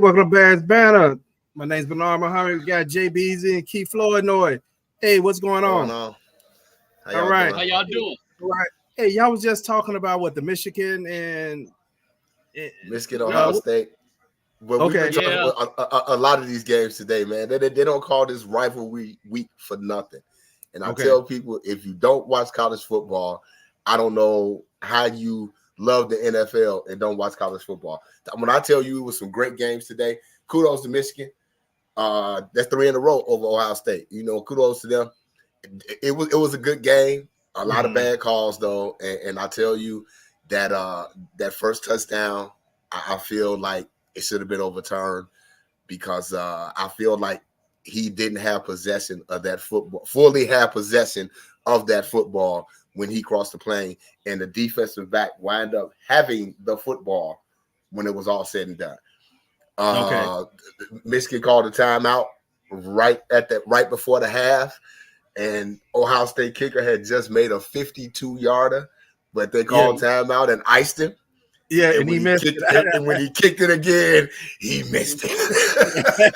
welcome to Bears Banter. My name's Bernard Muhammad. We got Jay Beasley and Keith Flournoy. Hey, what's going on? All right. How y'all doing? All right. Hey, y'all was just talking about what the Michigan and Ohio State. Well, we've been talking about a lot of these games today, man. They don't call this rivalry week for nothing. And I tell people, if you don't watch college football, I don't know how you love the NFL and don't watch college football. When I tell you it was some great games today, kudos to Michigan. That's 3 in a row over Ohio State. Kudos to them. It was a good game. A lot of bad calls though, and I tell you that that first touchdown, I feel like it should have been overturned because I feel like he didn't have possession of that football, fully have possession of that football when he crossed the plane, and the defensive back wound up having the football when it was all said and done. Michigan called a timeout right before the half, and Ohio State kicker had just made a 52-yarder, but they called timeout and iced him. Yeah, and he missed it. And when he kicked it again, he missed it.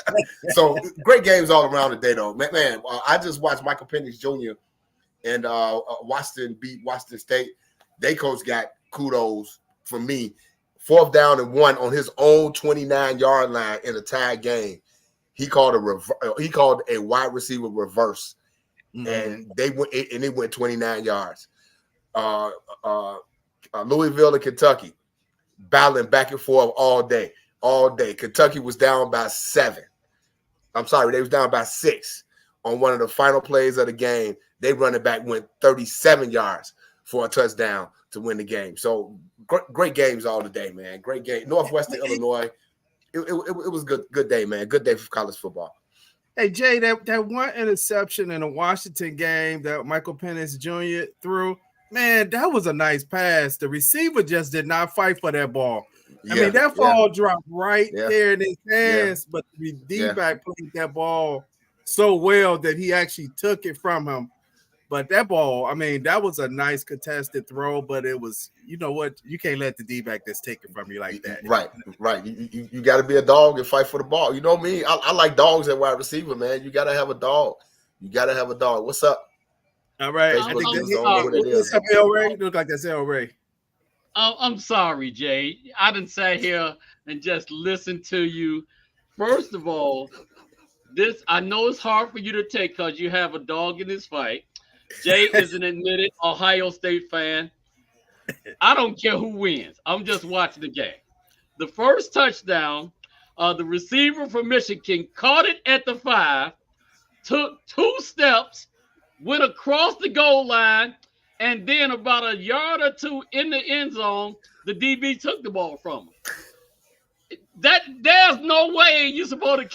So great games all around today, though. Man, I just watched Michael Penix Jr. and Washington beat Washington State. They coach got kudos from me. 4th down and 1 on his own 29-yard line in a tied game. He called a wide receiver reverse, and it went 29 yards. Louisville and Kentucky battling back and forth all day. Kentucky was down by 7. I'm sorry, they was down by 6 on one of the final plays of the game. They running back went 37 yards for a touchdown to win the game. So great games all today, man. Great game. Northwestern Illinois. It was good day, man. Good day for college football. Hey Jay, that one interception in the Washington game that Michael Penix Jr. threw. Man, that was a nice pass. The receiver just did not fight for that ball. I mean, that ball dropped right there in his hands, but the D-back played that ball so well that he actually took it from him. But that ball, I mean, that was a nice contested throw, but it was, you know what? You can't let the D-back just take it from you like that. Right. You got to be a dog and fight for the ball. You know me. I like dogs at wide receiver, man. You got to have a dog. What's up? All right. I think that's El Ray. Look like that's El Ray. I'm sorry, Jay. I done sat here and just listened to you. First of all, I know it's hard for you to take because you have a dog in this fight. Jay is an admitted Ohio State fan. I don't care who wins. I'm just watching the game. The first touchdown, the receiver from Michigan caught it at the 5, took 2 steps, went across the goal line, and then about a yard or 2 in the end zone, the DB took the ball from him. There's no way you ain't supposed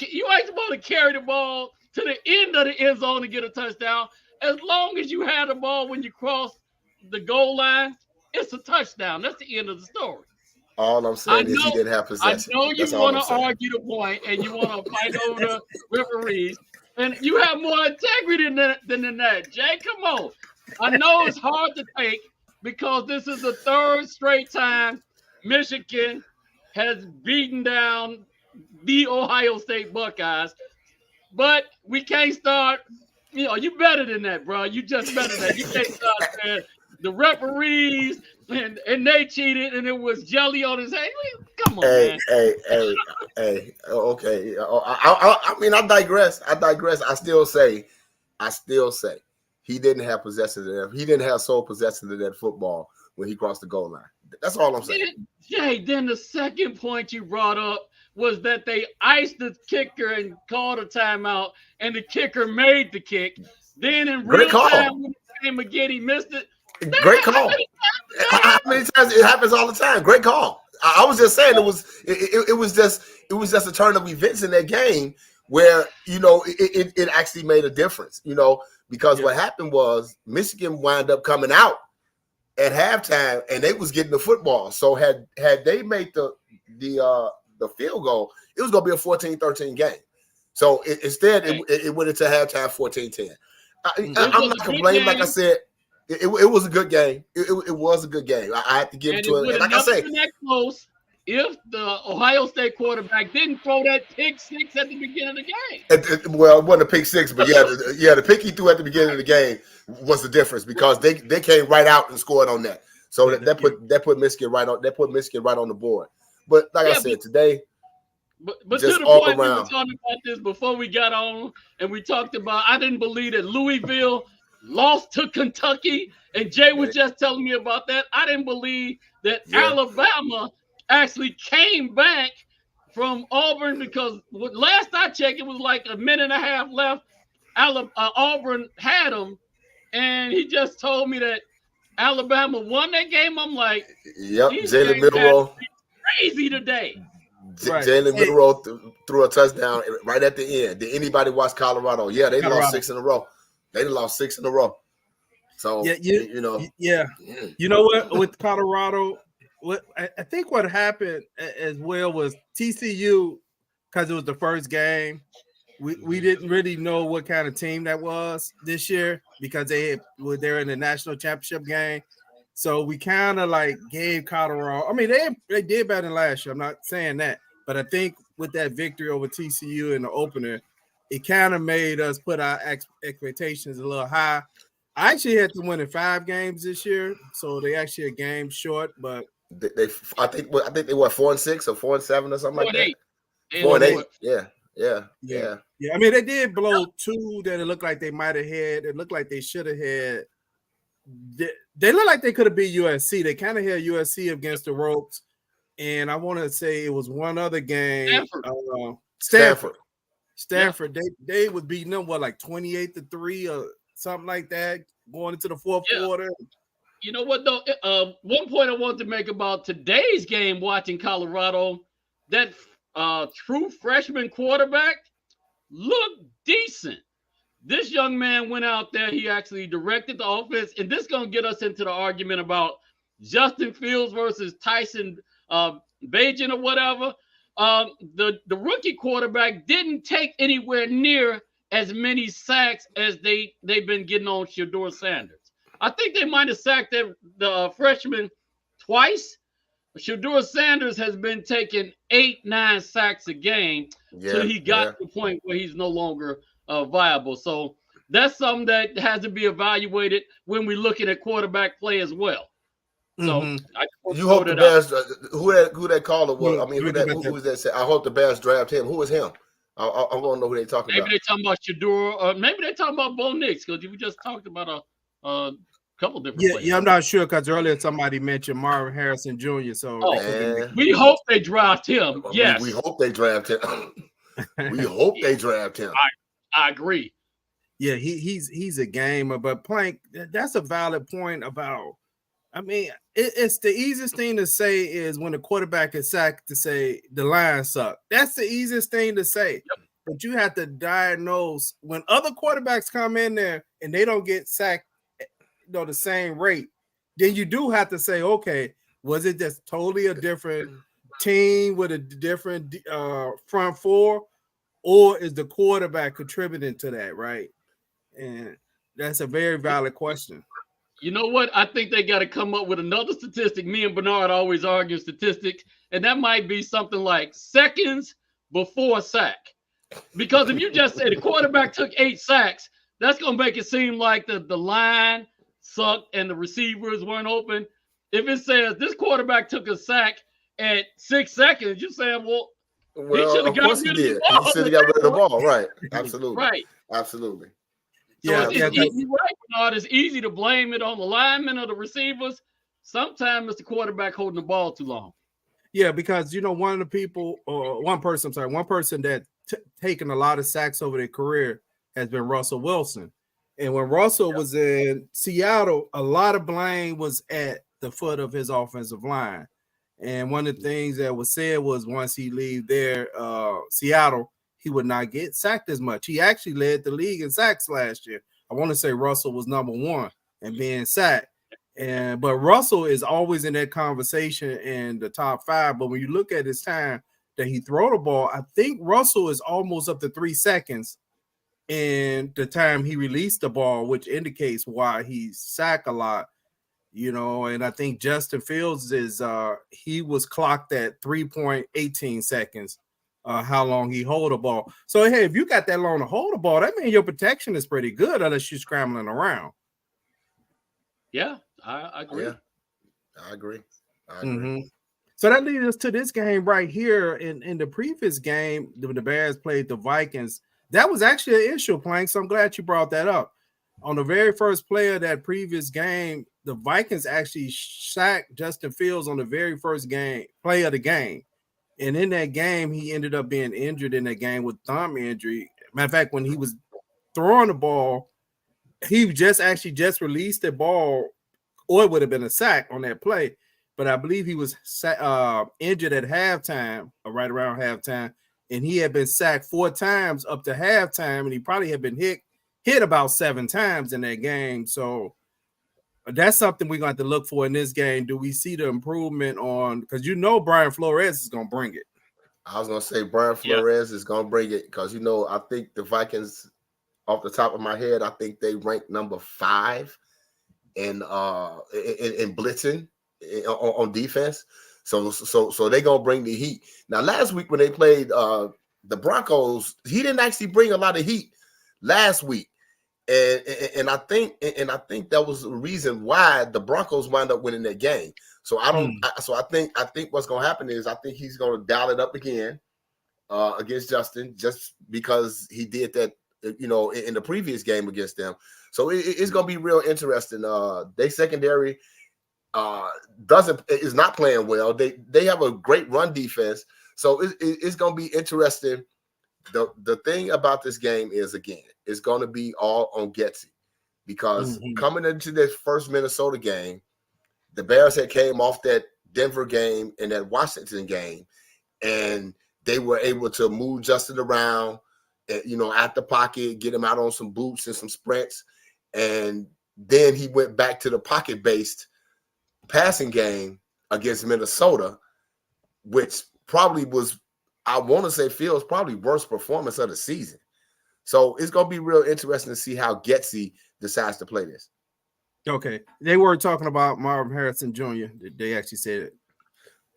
to carry the ball to the end of the end zone to get a touchdown. As long as you had the ball when you cross the goal line, it's a touchdown. That's the end of the story. All I'm saying is he didn't have possession. I know you want to argue the point and you want to fight over the referees. And you have more integrity than that, Jay. Come on. I know it's hard to take because this is the 3rd straight time Michigan has beaten down the Ohio State Buckeyes. But we can't start, you better than that, bro. You just better than that. You can't start saying the referees and they cheated and it was jelly on his head. Come on, man. Hey. Okay. I mean, I digress. I still say he didn't have possession of that. He didn't have sole possession of that football when he crossed the goal line. That's all I'm saying. Jay, then the second point you brought up was that they iced the kicker and called a timeout, and the kicker made the kick. Then in real time, when he came again, he missed it. Great call. How many times it happens all the time? Great call. I was just saying it was just a turn of events in that game where it actually made a difference. Because what happened was Michigan wound up coming out at halftime and they was getting the football. So had they made the field goal, it was going to be a 14-13 game. So instead, it went into halftime 14-10. I'm not complaining. Like I said, it was a good game. It was a good game. I have to give it to it. And like I say, if the Ohio State quarterback didn't throw that pick six at the beginning of the game. Well, it wasn't a pick six, but the pick he threw at the beginning of the game was the difference because they came right out and scored on that. So that put Michigan right on the board. But like I said, today. But to the point, we were talking about this before we got on, and we talked about I didn't believe that Louisville lost to Kentucky, and Jay was just telling me about that. I didn't believe that Alabama actually came back from Auburn because last I checked, it was like a minute and a half left. Auburn had them, and he just told me that Alabama won that game. I'm like, Jalen Milroe crazy today. Jalen Milroe threw a touchdown right at the end. Did anybody watch Colorado? Yeah, they lost 6 in a row. So you know what with Colorado, I think what happened as well was TCU, because it was the first game. We didn't really know what kind of team that was this year because they were there in the national championship game. So we kind of like gave Colorado. I mean, they did better than last year. I'm not saying that, but I think with that victory over TCU in the opener, it kind of made us put our expectations a little high. I actually had to win in 5 games this year, so they actually a game short. But I think they were 4-6 or 4-7 or something like that. 4-8. Yeah. I mean, they did blow 2 that it looked like they might have had. It looked like they should have had. They look like they could have beat USC. They kind of had USC against the ropes, and I want to say it was one other game. Stanford. They was beating them like 28-3 or something like that going into the fourth quarter. You know what though? One point I want to make about today's game, watching Colorado, that true freshman quarterback looked decent. This young man went out there. He actually directed the offense, and this is going to get us into the argument about Justin Fields versus Tyson Bagent or whatever. The rookie quarterback didn't take anywhere near as many sacks as they've been getting on Shedeur Sanders. I think they might have sacked the freshman twice. Shedeur Sanders has been taking 8-9 sacks a game till he got to the point where he's no longer viable. So that's something that has to be evaluated when we're looking at quarterback play as well. So you hope the Bears who that caller was. I mean, who was that? I hope the Bears draft him. Who is him? I want to know who they're talking about. Maybe they're talking about Shedeur, or maybe they're talking about Bo Nix, because we just talked about a couple different players. Yeah, I'm not sure because earlier somebody mentioned Marvin Harrison Jr. So we hope they draft him. Yes, we hope they draft him. We hope they draft him. I agree. Yeah, he's a gamer, but Plank, that's a valid point about. I mean, it's the easiest thing to say is when the quarterback is sacked to say the line sucked. That's the easiest thing to say. Yep. But you have to diagnose when other quarterbacks come in there and they don't get sacked, the same rate. Then you do have to say, okay, was it just totally a different team with a different front four, or is the quarterback contributing to that, right? And that's a very valid question. You know what? I think they got to come up with another statistic. Me and Bernard always argue statistics, and that might be something like seconds before sack. Because if you just say the quarterback took 8 sacks, that's going to make it seem like the line sucked and the receivers weren't open. If it says this quarterback took a sack at 6 seconds, you're saying, well, he should have got rid of the ball. He should have got rid of the ball, right? Absolutely. Right. Absolutely. So you're right, Bernard. It's easy to blame it on the linemen or the receivers. Sometimes it's the quarterback holding the ball too long. Yeah, because one person that taken a lot of sacks over their career has been Russell Wilson. And when Russell was in Seattle, a lot of blame was at the foot of his offensive line. And one of the things that was said was once he leave there, Seattle, he would not get sacked as much. He actually led the league in sacks last year. I want to say Russell was number 1 in being sacked. But Russell is always in that conversation in the top 5. But when you look at his time that he throw the ball, I think Russell is almost up to 3 seconds in the time he released the ball, which indicates why he's sacked a lot. and I think Justin Fields he was clocked at 3.18 seconds. How long he hold the ball. So hey, if you got that long to hold the ball, that means your protection is pretty good unless you're scrambling around. Yeah, I agree. Yeah, I agree. Mm-hmm. So that leads us to this game right here. In the previous game, the Bears played the Vikings. That was actually an issue, Plank. So I'm glad you brought that up. On the very first play of that previous game, the Vikings actually sacked Justin Fields on the very first play of the game. And in that game, he ended up being injured in that game with thumb injury. Matter of fact, when he was throwing the ball, he just released the ball, or it would have been a sack on that play. But I believe he was injured at halftime, or right around halftime, and he had been sacked 4 times up to halftime, and he probably had been hit about 7 times in that game. So that's something we're going to have to look for in this game. Do we see the improvement on, because Brian Flores is going to bring it. I was going to say Brian Flores is going to bring it because, I think the Vikings, off the top of my head, I think they rank number 5 in blitzing on defense. So they're going to bring the heat. Now, last week when they played the Broncos, he didn't actually bring a lot of heat last week. And I think that was the reason why the Broncos wound up winning that game. So I think what's going to happen is I think he's going to dial it up again against Justin, just because he did that, in the previous game against them. So it's going to be real interesting. They secondary is not playing well. They have a great run defense. So it's going to be interesting. The thing about this game is, again, it's going to be all on Getsy, because coming into this first Minnesota game, the Bears had came off that Denver game and that Washington game, and they were able to move Justin around, at the pocket, get him out on some boots and some sprints, and then he went back to the pocket-based passing game against Minnesota, which probably was, I want to say, Fields' probably worst performance of the season. So it's going to be real interesting to see how Getsy decides to play this. Okay. They were talking about Marvin Harrison Jr. They actually said it.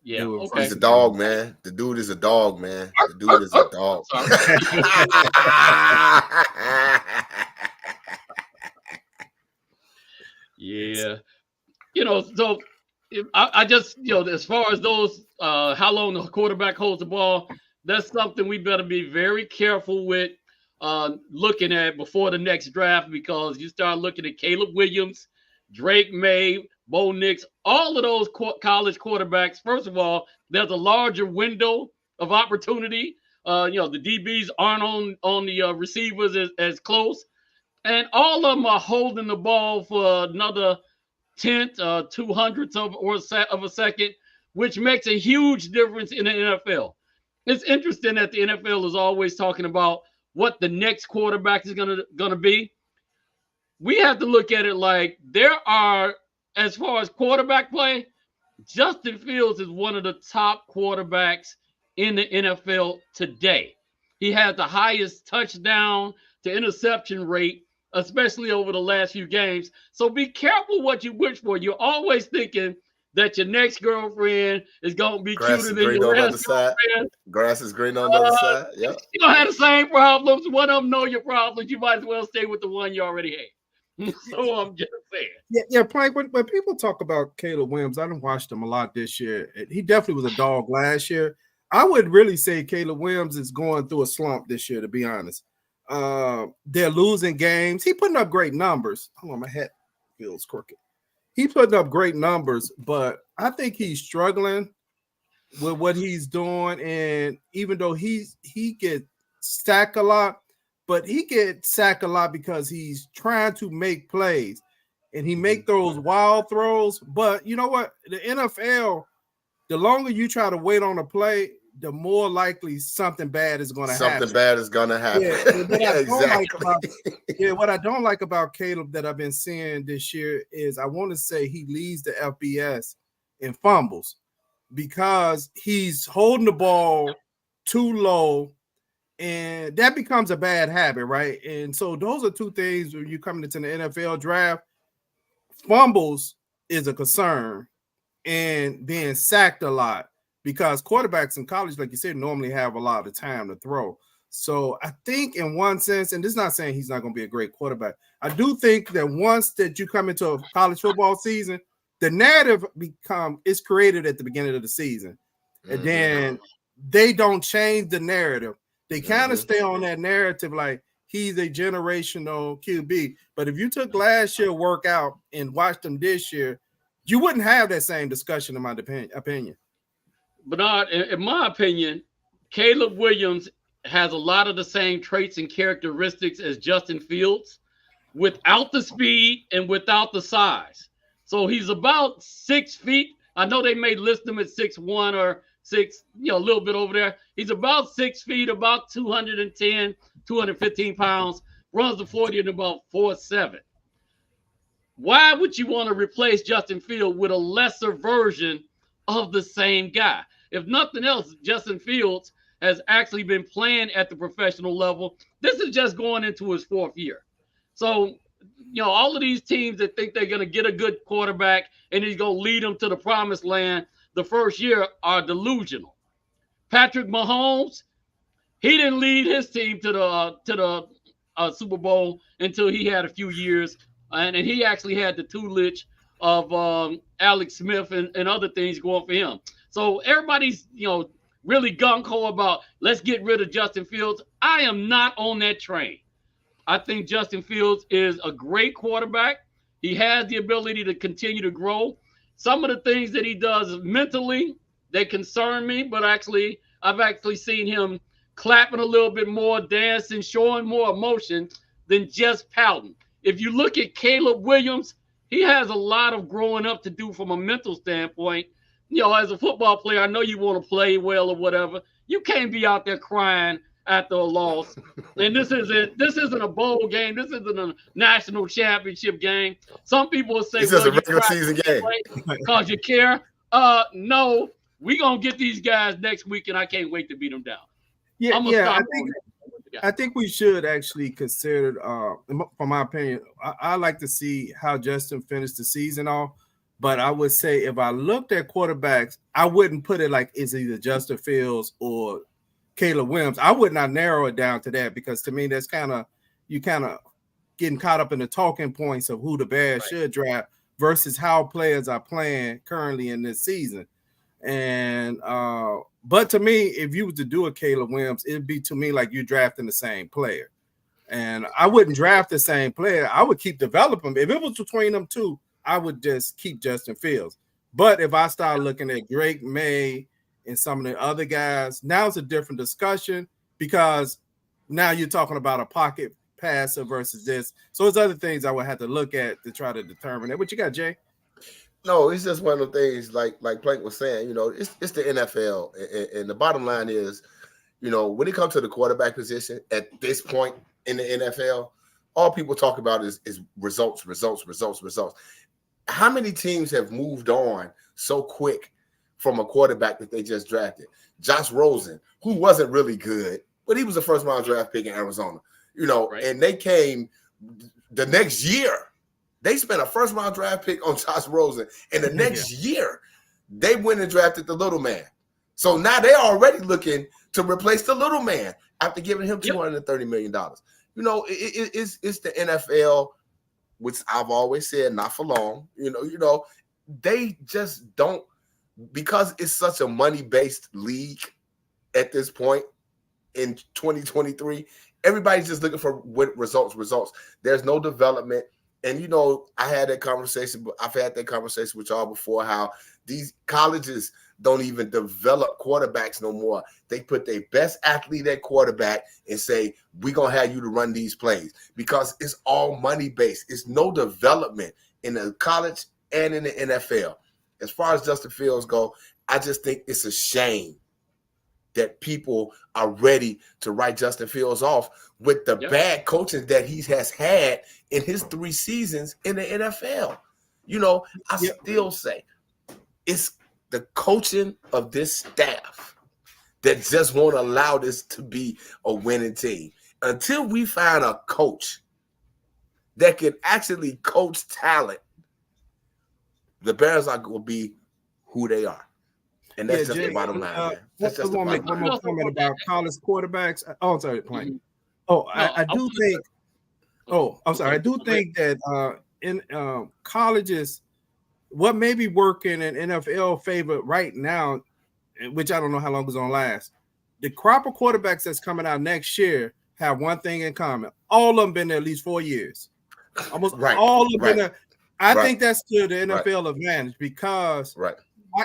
Yeah, okay. He's a dog, man. The dude is a dog, man. The dude is a dog. Yeah. So I just, as far as those, how long the quarterback holds the ball, that's something we better be very careful with looking at before the next draft, because you start looking at Caleb Williams, Drake May, Bo Nix, all of those college quarterbacks. First of all, there's a larger window of opportunity. The DBs aren't on the receivers as close, and all of them are holding the ball for another 10th, 200th of a second, which makes a huge difference in the NFL. It's interesting that the NFL is always talking about what the next quarterback is gonna be. We have to look at it like there are, as far as quarterback play, Justin Fields is one of the top quarterbacks in the NFL today. He has the highest touchdown to interception rate, especially over the last few games. So be careful what you wish for. You're always thinking that your next girlfriend is going to be cuter than your last girlfriend. Grass is green on the other side. Yeah. You don't have the same problems. One of them know your problems. You might as well stay with the one you already had. So I'm just saying. Yeah, Plank, when people talk about Caleb Williams, I done watched him a lot this year. He definitely was a dog last year. I would really say Caleb Williams is going through a slump this year, to be honest. They're losing games. He putting up great numbers. Hold on, my hat feels crooked. He putting up great numbers, but I think he's struggling with what he's doing. And even though he gets sacked a lot, but he gets sacked a lot because he's trying to make plays, and he make those wild throws. But you know what? The NFL, the longer you try to wait on a play, the more likely something bad is going to happen. Something bad is going to happen. Yeah, exactly. What I don't like about Caleb that I've been seeing this year is I want to say he leads the FBS in fumbles because he's holding the ball too low, and that becomes a bad habit, right? And so those are two things when you're coming into the NFL draft. Fumbles is a concern and being sacked a lot because quarterbacks in college, like you said, normally have a lot of time to throw. So I think in one sense, and this is not saying he's not going to be a great quarterback. I do think that once that you come into a college football season, the narrative is created at the beginning of the season. And then they don't change the narrative. They kind of stay on that narrative like he's a generational QB. But if you took last year workout and watched him this year, you wouldn't have that same discussion in my opinion. Bernard, in my opinion, Caleb Williams has a lot of the same traits and characteristics as Justin Fields without the speed and without the size. So he's about 6 feet. I know they may list him at 6'1" or 6, a little bit over there. He's about 6 feet, about 210, 215 pounds, runs the 40 in about 4.7. Why would you want to replace Justin Fields with a lesser version of the same guy? If nothing else, Justin Fields has actually been playing at the professional level. This is just going into his 4th year. So, all of these teams that think they're going to get a good quarterback and he's going to lead them to the promised land the first year are delusional. Patrick Mahomes, he didn't lead his team to the Super Bowl until he had a few years, and he actually had the tutelage of Alex Smith and other things going for him. So everybody's, really gung-ho about let's get rid of Justin Fields. I am not on that train. I think Justin Fields is a great quarterback. He has the ability to continue to grow. Some of the things that he does mentally, they concern me, but I've actually seen him clapping a little bit more, dancing, showing more emotion than just pouting. If you look at Caleb Williams, he has a lot of growing up to do from a mental standpoint. As a football player, I know you want to play well or whatever. You can't be out there crying after a loss. And this isn't a bowl game. This isn't a national championship game. Some people will say, it's just a regular season game because you care. No, we're going to get these guys next week, and I can't wait to beat them down. I think we should actually consider, from my opinion, I like to see how Justin finished the season off. But I would say if I looked at quarterbacks, I wouldn't put it like it's either Justin Fields or Caleb Williams. I would not narrow it down to that because to me, that's you getting caught up in the talking points of who the Bears should draft versus how players are playing currently in this season. And but to me, if you was to do a Caleb Williams, it'd be to me like you drafting the same player. And I wouldn't draft the same player. I would keep developing. If it was between them two, I would just keep Justin Fields. But if I start looking at Drake May and some of the other guys, now it's a different discussion because now you're talking about a pocket passer versus this. So there's other things I would have to look at to try to determine it. What you got, Jay? No, it's just one of the things like Plank was saying, it's the NFL. And the bottom line is, when it comes to the quarterback position at this point in the NFL, all people talk about is results. How many teams have moved on so quick from a quarterback that they just drafted? Josh Rosen, who wasn't really good, but he was a first-round draft pick in Arizona, and they came the next year. They spent a first-round draft pick on Josh Rosen, and the next year they went and drafted the little man. So now they're already looking to replace the little man after giving him $230 million. It's the NFL, which I've always said, not for long. They just don't, because it's such a money-based league at this point in 2023. Everybody's just looking for results. There's no development. And I've had that conversation with y'all before, how these colleges don't even develop quarterbacks no more. They put their best athlete at quarterback and say, we're going to have you to run these plays because it's all money-based. It's no development in the college and in the NFL. As far as Justin Fields go, I just think it's a shame that people are ready to write Justin Fields off with the bad coaching that he has had in his 3 seasons in the NFL. I still say it's the coaching of this staff that just won't allow this to be a winning team. Until we find a coach that can actually coach talent the Bears are going to be who they are. And that's just Jay, the bottom line, man. That's I just the want to make bottom one line. more comment about college quarterbacks. Oh, I'm sorry, Plank. Mm-hmm. Oh, I do think. Oh, I'm sorry. I do think that in colleges, what may be working in NFL favor right now, which I don't know how long it's gonna last. The crop of quarterbacks that's coming out next year have one thing in common. All of them been there at least 4 years. Almost all of them been there. I think that's to the NFL advantage because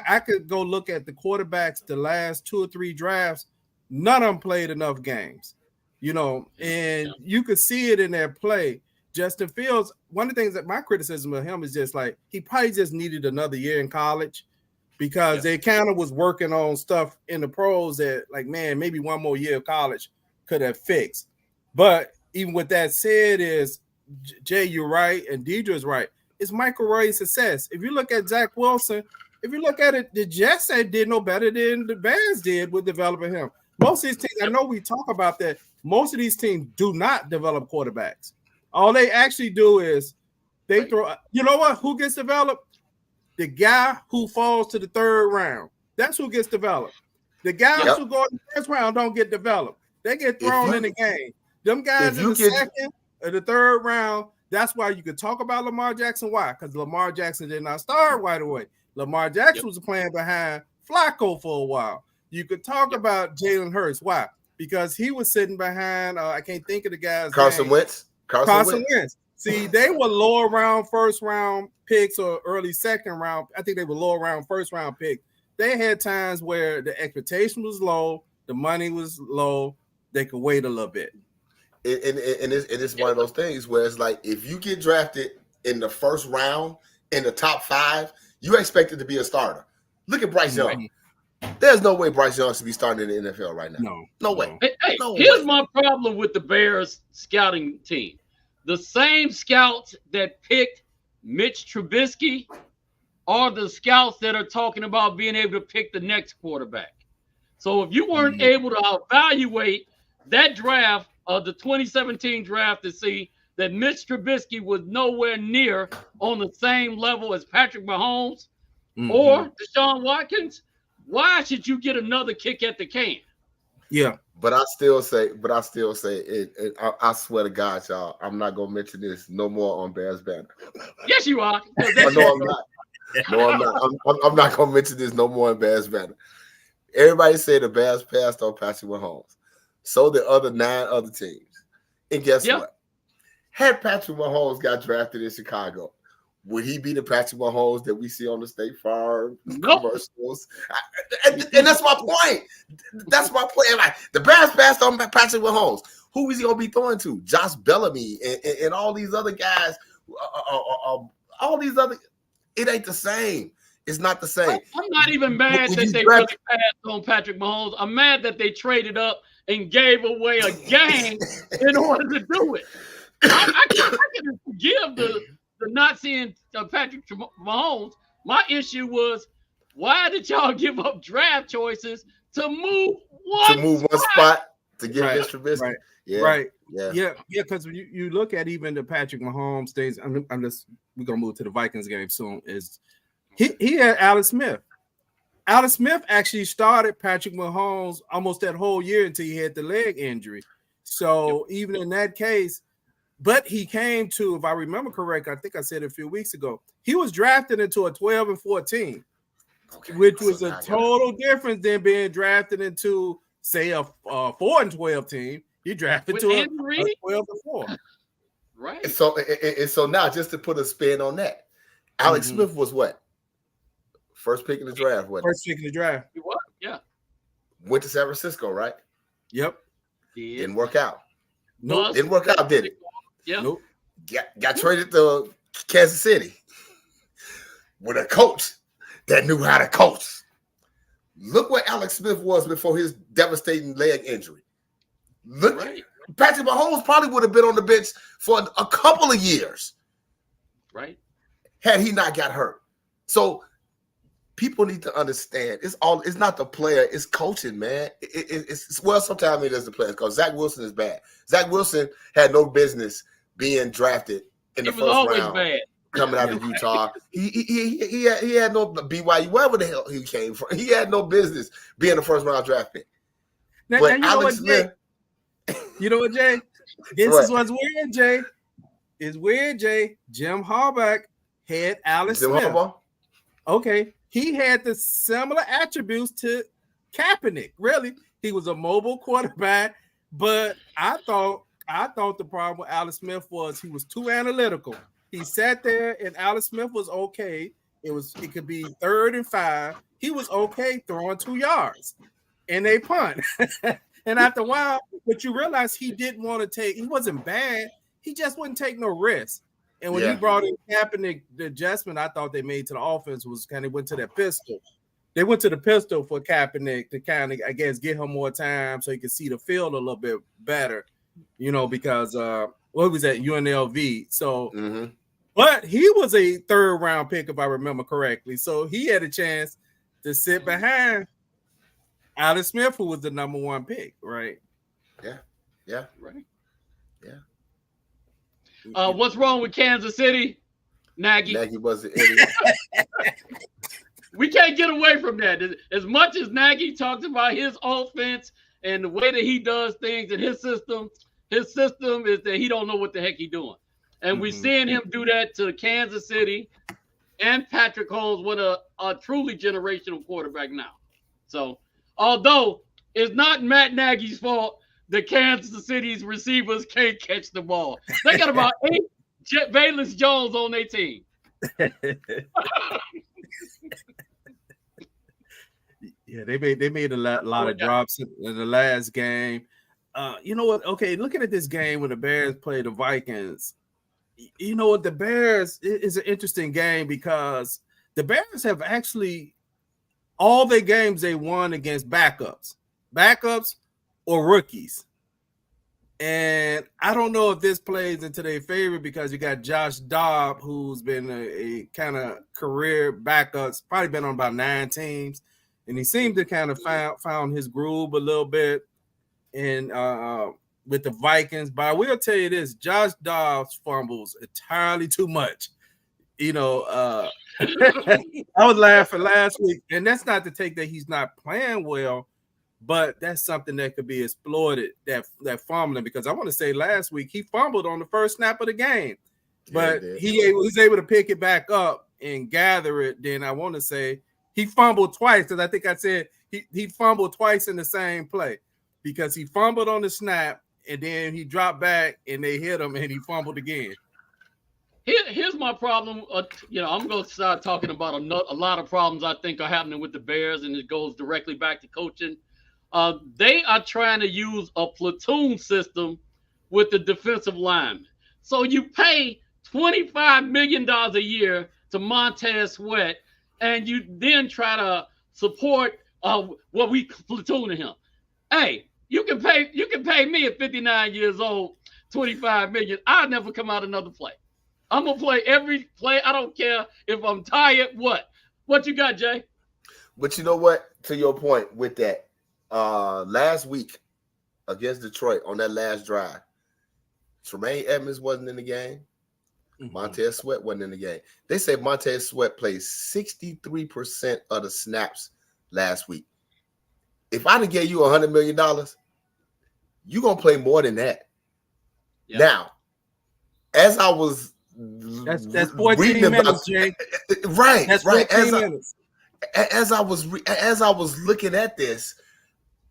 I could go look at the quarterbacks the last 2 or 3 drafts. None of them played enough games, and you could see it in their play. Justin Fields, one of the things that my criticism of him is just like he probably just needed another year in college because they kind of was working on stuff in the pros that, like, man, maybe one more year of college could have fixed. But even with that said, is Jay, you're right, and Deidre's right. It's Michael Roy's success. If you look at Zach Wilson, if you look at it, the Jets did no better than the Bears did with developing him. Most of these teams, I know we talk about that. Most of these teams do not develop quarterbacks. All they actually do is they throw. You know what? Who gets developed? The guy who falls to the 3rd round. That's who gets developed. The guys who go in the 1st round don't get developed. They get thrown in the game. Them guys in the 2nd or the 3rd round. That's why you could talk about Lamar Jackson. Why? Because Lamar Jackson did not start right away. Lamar Jackson was playing behind Flacco for a while. You could talk about Jalen Hurts. Why? Because he was sitting behind. I can't think of the guy's Carson name. Wentz. Carson Wentz. See, they were lower round 1st round picks or early 2nd round. I think they were lower round 1st round picks. They had times where the expectation was low, the money was low. They could wait a little bit. And it's one of those things where it's like if you get drafted in the 1st round in the top 5, you expect it to be a starter. Look at Bryce Young. There's no way Bryce Young should be starting in the NFL right now. No way. Hey, here's my problem with the Bears scouting team. The same scouts that picked Mitch Trubisky are the scouts that are talking about being able to pick the next quarterback. So if you weren't able to evaluate that draft of the 2017 draft to see that Mitch Trubisky was nowhere near on the same level as Patrick Mahomes or Deshaun Watkins, why should you get another kick at the can? Yeah. But I still say it. I swear to God, y'all, I'm not gonna mention this no more on Bears Banter. Yes, you are. No, I'm not. No, I'm not. I'm not gonna mention this no more on Bears Banter. Everybody say the Bears passed on Patrick Mahomes. So the other 9 other teams. And guess what? Had Patrick Mahomes got drafted in Chicago, would he be the Patrick Mahomes that we see on the State Farm commercials? And that's my point. That's my point. Like the Bears passed on Patrick Mahomes. Who is he gonna be throwing to? Josh Bellamy and all these other guys. All these other. It ain't the same. It's not the same. I'm not even mad that they really passed on Patrick Mahomes. I'm mad that they traded up and gave away a game in order to do it. I can forgive the not seeing Patrick Mahomes. My issue was, why did y'all give up draft choices to move one spot to get Mr. Trubisky? Yeah, because you look at even the Patrick Mahomes days. We're gonna move to the Vikings game soon. Is he had Alex Smith? Alex Smith actually started Patrick Mahomes almost that whole year until he had the leg injury. So even in that case, but he came to, if I remember correct, I think I said it a few weeks ago, he was drafted into a 12 and 14, which was a total difference than being drafted into, say, a 4 and 12 team. He drafted to a 12 and 4. Right. So now, just to put a spin on that, Alex Smith was what? First pick in the draft. What? First pick in the draft. He was, yeah. Went to San Francisco, right? Yep. Didn't work out. Nope. Didn't work out, did it? Yeah. Nope. Got traded to Kansas City with a coach that knew how to coach. Look where Alex Smith was before his devastating leg injury. Look, Patrick Mahomes probably would have been on the bench for a couple of years, right? Had he not got hurt. So people need to understand it's not the player, it's coaching, man. It's sometimes it is the player because Zach Wilson is bad. Zach Wilson had no business being drafted in the first round. Bad. coming out of Utah. He had no BYU, wherever the hell he came from. He had no business being a first round draft pick. Now, But you Alex Smith, you know what, Jay? This is what's weird, Jay. It's weird, Jay. Jim Harbaugh had Alex Smith. Harbaugh? Okay, he had the similar attributes to Kaepernick. Really, he was a mobile quarterback, but I thought the problem with Alex Smith was he was too analytical. He sat there, and Alex Smith was okay. It could be 3rd and 5. He was okay throwing 2 yards, and they punt. And after a while, but you realize he didn't want to take. He wasn't bad. He just wouldn't take no risk. And when he brought in Kaepernick, the adjustment I thought they made to the offense was kind of went to that pistol. They went to the pistol for Kaepernick to kind of, I guess, get him more time so he could see the field a little bit better, because what was that, UNLV? So, but he was a 3rd round pick, if I remember correctly. So he had a chance to sit behind Alex Smith, who was the number 1 pick, right? Yeah. Right. Yeah. What's wrong with Kansas City? Nagy was an idiot. We can't get away from that. As much as Nagy talks about his offense and the way that he does things in his system is that he don't know what the heck he's doing. And we're seeing him do that to Kansas City and Patrick Mahomes with a truly generational quarterback now. So, although it's not Matt Nagy's fault that Kansas City's receivers can't catch the ball. They got about 8 Valence Jones on their team. Yeah, they made a lot of drops in the last game. You know what? Okay, looking at this game when the Bears play the Vikings, you know what? The Bears is an interesting game because the Bears have actually all their games they won against backups or rookies. And I don't know if this plays into their favor because you got Josh Dobbs, who's been a kind of career backup, probably been on about 9 teams. And he seemed to kind of found his groove a little bit in with the Vikings. But I will tell you this, Josh Dobbs fumbles entirely too much. I was laughing last week, and that's not to take that he's not playing well, but that's something that could be exploited, that fumbling, because I want to say last week he fumbled on the first snap of the game, but he was able to pick it back up and gather it. Then I want to say he fumbled twice, because I think I said he fumbled twice in the same play, because he fumbled on the snap and then he dropped back and they hit him and he fumbled again. Here's my problem. I'm going to start talking about a lot of problems I think are happening with the Bears, and it goes directly back to coaching. They are trying to use a platoon system with the defensive linemen. So you pay $25 million a year to Montez Sweat, and you then try to support what we platooning him. Hey, you can pay me at 59 years old $25 million. I'll never come out another play. I'm gonna play every play. I don't care if I'm tired. What you got, Jay? But you know what? To your point with that, last week against Detroit on that last drive, Tremaine Edmonds wasn't in the game. Montez Sweat wasn't in the game. They say Montez Sweat played 63% of the snaps last week. If I done gave you $100 million, you're going to play more than that. Yep. Now, as I was that's 14 minutes, Jay. Right, that's right. 14 minutes. As I was looking at this,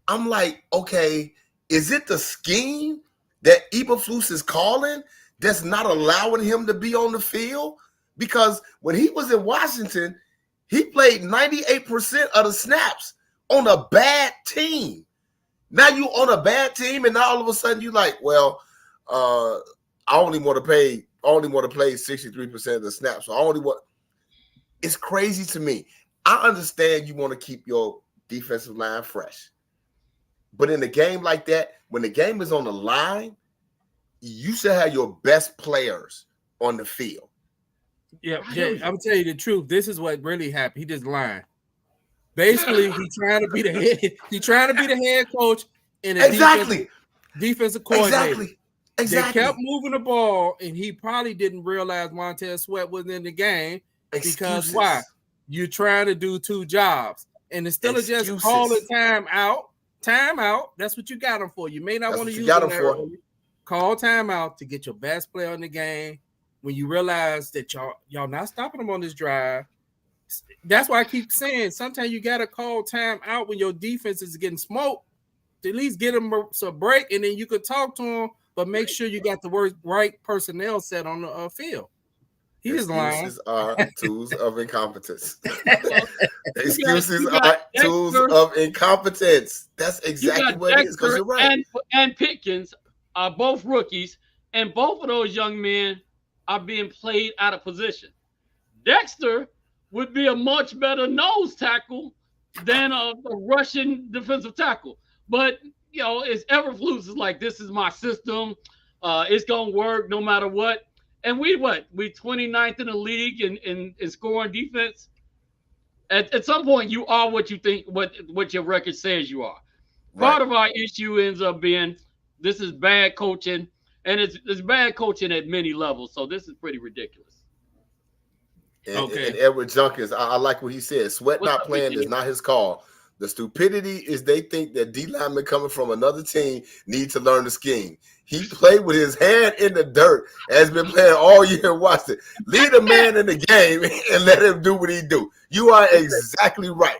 I'm like, okay, is it the scheme that Eberflus is calling that's not allowing him to be on the field? Because when he was in Washington, he played 98% of the snaps on a bad team. Now you on a bad team, and now all of a sudden you like, well, I only want to play 63% of the snaps. So it's crazy to me. I understand you want to keep your defensive line fresh. But in a game like that, when the game is on the line, you should have your best players on the field. Yeah, Jay, I'm tell you the truth. This is what really happened. He just lying. Basically, he's trying to be the head coach and a defensive coordinator. Exactly. They kept moving the ball, and he probably didn't realize Montez Sweat was in the game. Because why? You're trying to do two jobs. And instead of just calling time out, that's what you got them for. You may not want to use them there. Call timeout to get your best player in the game when you realize that y'all not stopping them on this drive. That's why I keep saying sometimes you got to call time out when your defense is getting smoked to at least get them a break, and then you could talk to them, but make sure you got the right personnel set on the field. He's lying. Excuses are tools of incompetence. Excuses are tools of incompetence. That's exactly what it is, because you're right. And Pickens are both rookies, and both of those young men are being played out of position. Dexter would be a much better nose tackle than a Russian defensive tackle. But, it's Eberflus is like, this is my system. It's going to work no matter what. And we 29th in the league in scoring defense. At some point, you are what you think, what your record says you are. Right. Part of our issue ends up being this is bad coaching, and it's bad coaching at many levels. So this is pretty ridiculous. And Edward Junkins, I like what he said. Sweat not playing is not his call. The stupidity is they think that D linemen coming from another team need to learn the scheme. He played with his hand in the dirt, has been playing all year. Watch it. Lead a man in the game and let him do what he do. You are exactly right.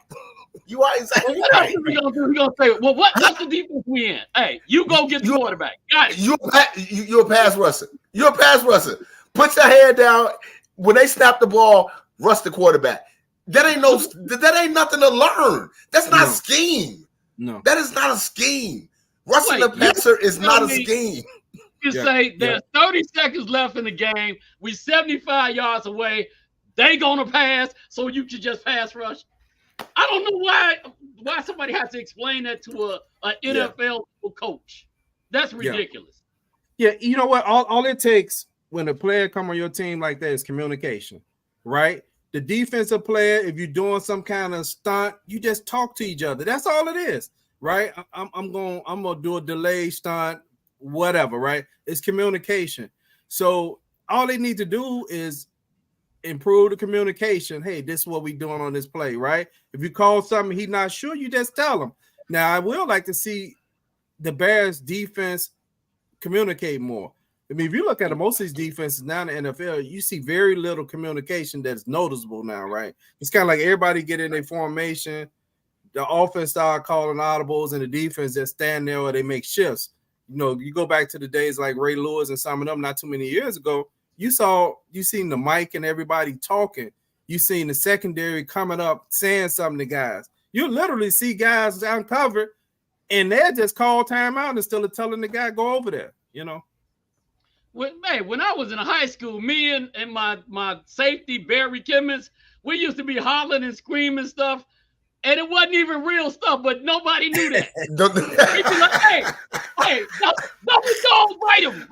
You are exactly right. We're gonna say, well, what's the defense we in? Hey, you go get the quarterback. Got it. You're a pass rusher. You're a pass rusher. Put your hand down. When they snap the ball, rush the quarterback. That ain't nothing to learn. That's not a scheme. No. That is not a scheme. Rushing the passer is not a scheme. You say there's 30 seconds left in the game. We 75 yards away. They gonna pass, so you should just pass rush. I don't know why somebody has to explain that to a NFL coach. That's ridiculous. Yeah, you know what? All it takes when a player come on your team like that is communication, right? The defensive player, if you're doing some kind of stunt, you just talk to each other. That's all it is, right? I'm gonna do a delay stunt, whatever, right? It's communication. So all they need to do is improve the communication. Hey, this is what we're doing on this play, right? If you call something he's not sure, you just tell him. Now, I will like to see the Bears defense communicate more. I mean, if you look at most of these defenses now in the NFL, you see very little communication that's noticeable now, right? It's kind of like everybody get in their formation, the offense start calling audibles, and the defense just stand there or they make shifts. You go back to the days like Ray Lewis and some of them not too many years ago, you seen the mic and everybody talking. You seen the secondary coming up saying something to guys. You literally see guys down covered, and they just call timeout instead of telling the guy go over there, When I was in high school, me and my safety, Barry Kimmons, we used to be hollering and screaming stuff, and it wasn't even real stuff, but nobody knew that. We'd be like, hey, don't bite him.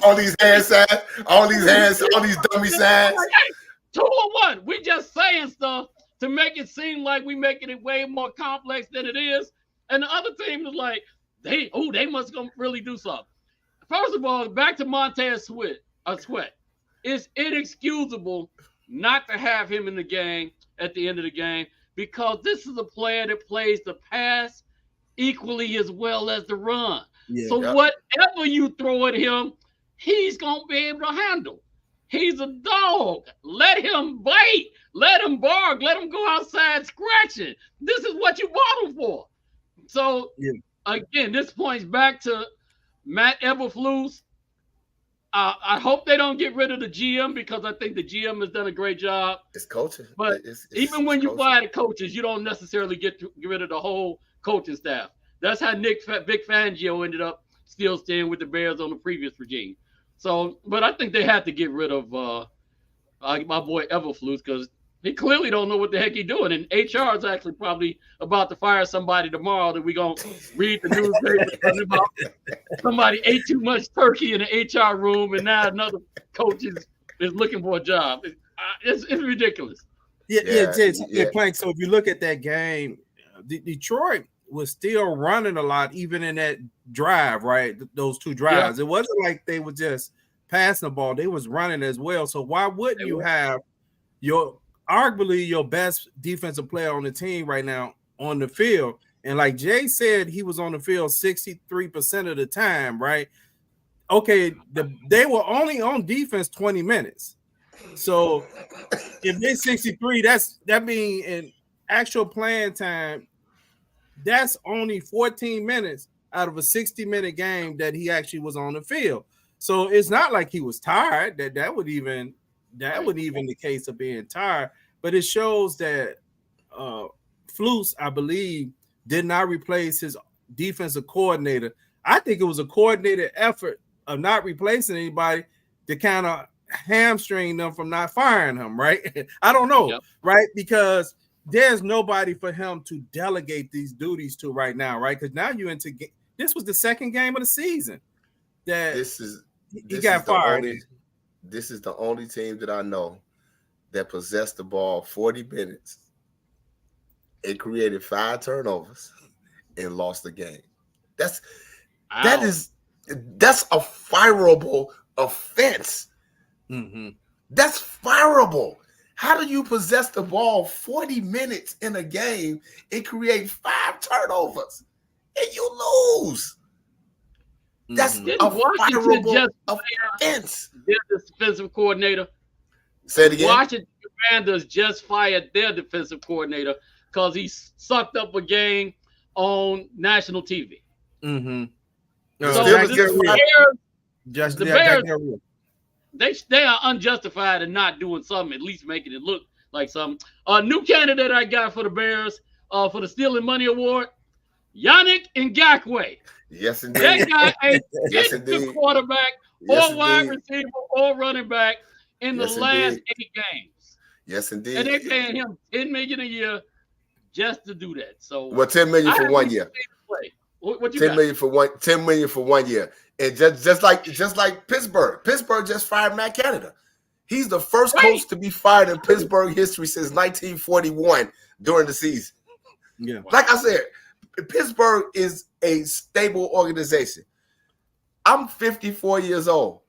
All these hand signs, all these dummy signs. Like, hey, 2-1. We just saying stuff to make it seem like we making it way more complex than it is. And the other team was like, they must gonna really do something. First of all, back to Montez Sweat. It's inexcusable not to have him in the game at the end of the game, because this is a player that plays the pass equally as well as the run. Whatever you throw at him, he's going to be able to handle. He's a dog. Let him bite. Let him bark. Let him go outside scratching. This is what you bought him for. So, again, this points back to Matt Eberflus. I hope they don't get rid of the GM, because I think the GM has done a great job. It's coaching. But even when you fire the coaches, you don't necessarily get rid of the whole coaching staff. That's how Vic Fangio ended up still staying with the Bears on the previous regime. So, but I think they had to get rid of my boy Eberflus, because he clearly don't know what the heck he's doing. And HR is actually probably about to fire somebody tomorrow that we're going to read the newspaper about somebody ate too much turkey in the HR room, and now another coach is looking for a job. It's ridiculous. Plank. So if you look at that game, Detroit was still running a lot, even in that drive, right? Those two drives. It wasn't like they were just passing the ball. They was running as well. So why wouldn't you have arguably your best defensive player on the team right now on the field? And like Jay said, he was on the field 63% of the time, right? Okay, they were only on defense 20 minutes. So if they're 63, that means in actual playing time, that's only 14 minutes out of a 60-minute game that he actually was on the field. So it's not like he was tired. That would even the case of being tired. But it shows that Flus, I believe, did not replace his defensive coordinator. I think it was a coordinated effort of not replacing anybody to kind of hamstring them from not firing him, right? I don't know, right? Because there's nobody for him to delegate these duties to right now, right? Because now you're into this was the second game of the season that he got fired. This is the only team that I know that possessed the ball 40 minutes. It created 5 turnovers and lost the game. That's a fireable offense. Mm-hmm. That's fireable. How do you possess the ball 40 minutes in a game and create 5 turnovers and you lose? That's a fireable offense. Their defensive coordinator. Say it again. Washington Commanders just fired their defensive coordinator because he sucked up a game on national TV. Mm-hmm. So the Bears, they are unjustified in not doing something, at least making it look like something. A new candidate I got for the Bears for the Stealing Money Award, Yannick Ngakoue. Yes, indeed. That guy ain't the quarterback or wide receiver or running back in the last 8 games. Yes, indeed. And they're paying him $10 million a year just to do that. So $10 million for 1 year. What you $10 million for $10 million for 1 year. And just like Pittsburgh. Pittsburgh just fired Matt Canada. He's the first coach to be fired in Pittsburgh history since 1941 during the season. Yeah. Like I said, Pittsburgh is a stable organization. I'm 54 years old.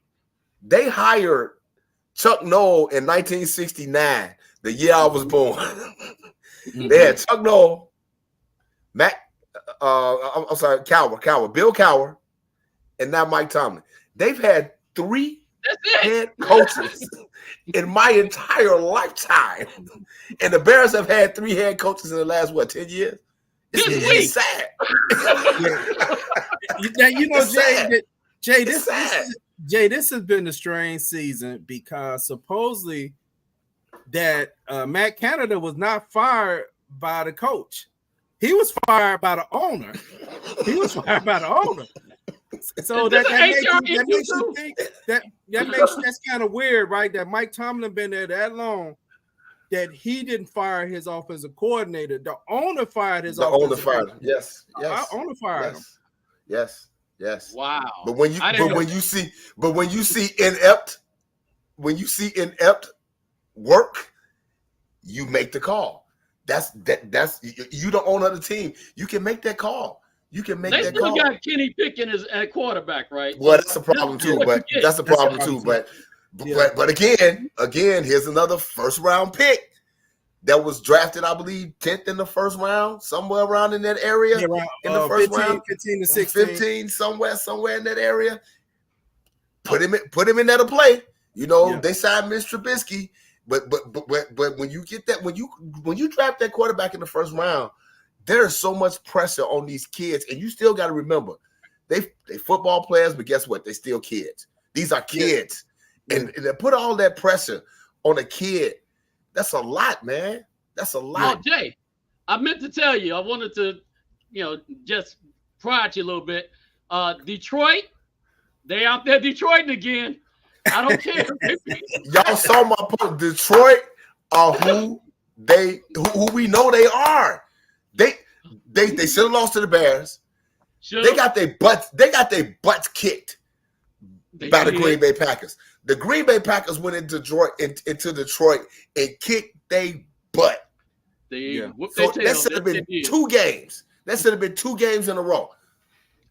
They hired Chuck Noll in 1969, the year I was born. They had Chuck Noll, Bill Cowher, and now Mike Tomlin. They've had 3 head coaches in my entire lifetime. And the Bears have had 3 head coaches in the last, 10 years? It's sad. Jay, this has been a strange season because supposedly that Matt Canada was not fired by the coach. He was fired by the owner. So that makes you think that's kind of weird, right? That Mike Tomlin been there that long, that he didn't fire his offensive coordinator. The owner fired his offensive coordinator. Yes. Owner fired him. Yes. Wow. But when you see inept work, you make the call. That's you the owner of the team. You can make that call. They still got Kenny Pickett at quarterback, right? Well, that's a problem too. But again, here's another first round pick that was drafted, I believe, 10th in the first round, somewhere around in that area. Yeah, in the first 15, round, 15 to 16, 15, somewhere in that area. Put him in there to play. They signed Mitch Trubisky, but when you get that, when you draft that quarterback in the first round, there's so much pressure on these kids, and you still got to remember they football players, but guess what? They still kids. These are kids, and they put all that pressure on a kid. That's a lot, man. That's a lot. Well, Jay, I meant to tell you. I wanted to, just prod you a little bit. Detroit, they out there Detroiting again. I don't care. Y'all saw my point. Detroit are who we know they are. They should have lost to the Bears. They got their butts kicked by the Green Bay Packers. The Green Bay Packers went into Detroit and kicked their butt. They that should have been 2 games. That should have been 2 games in a row.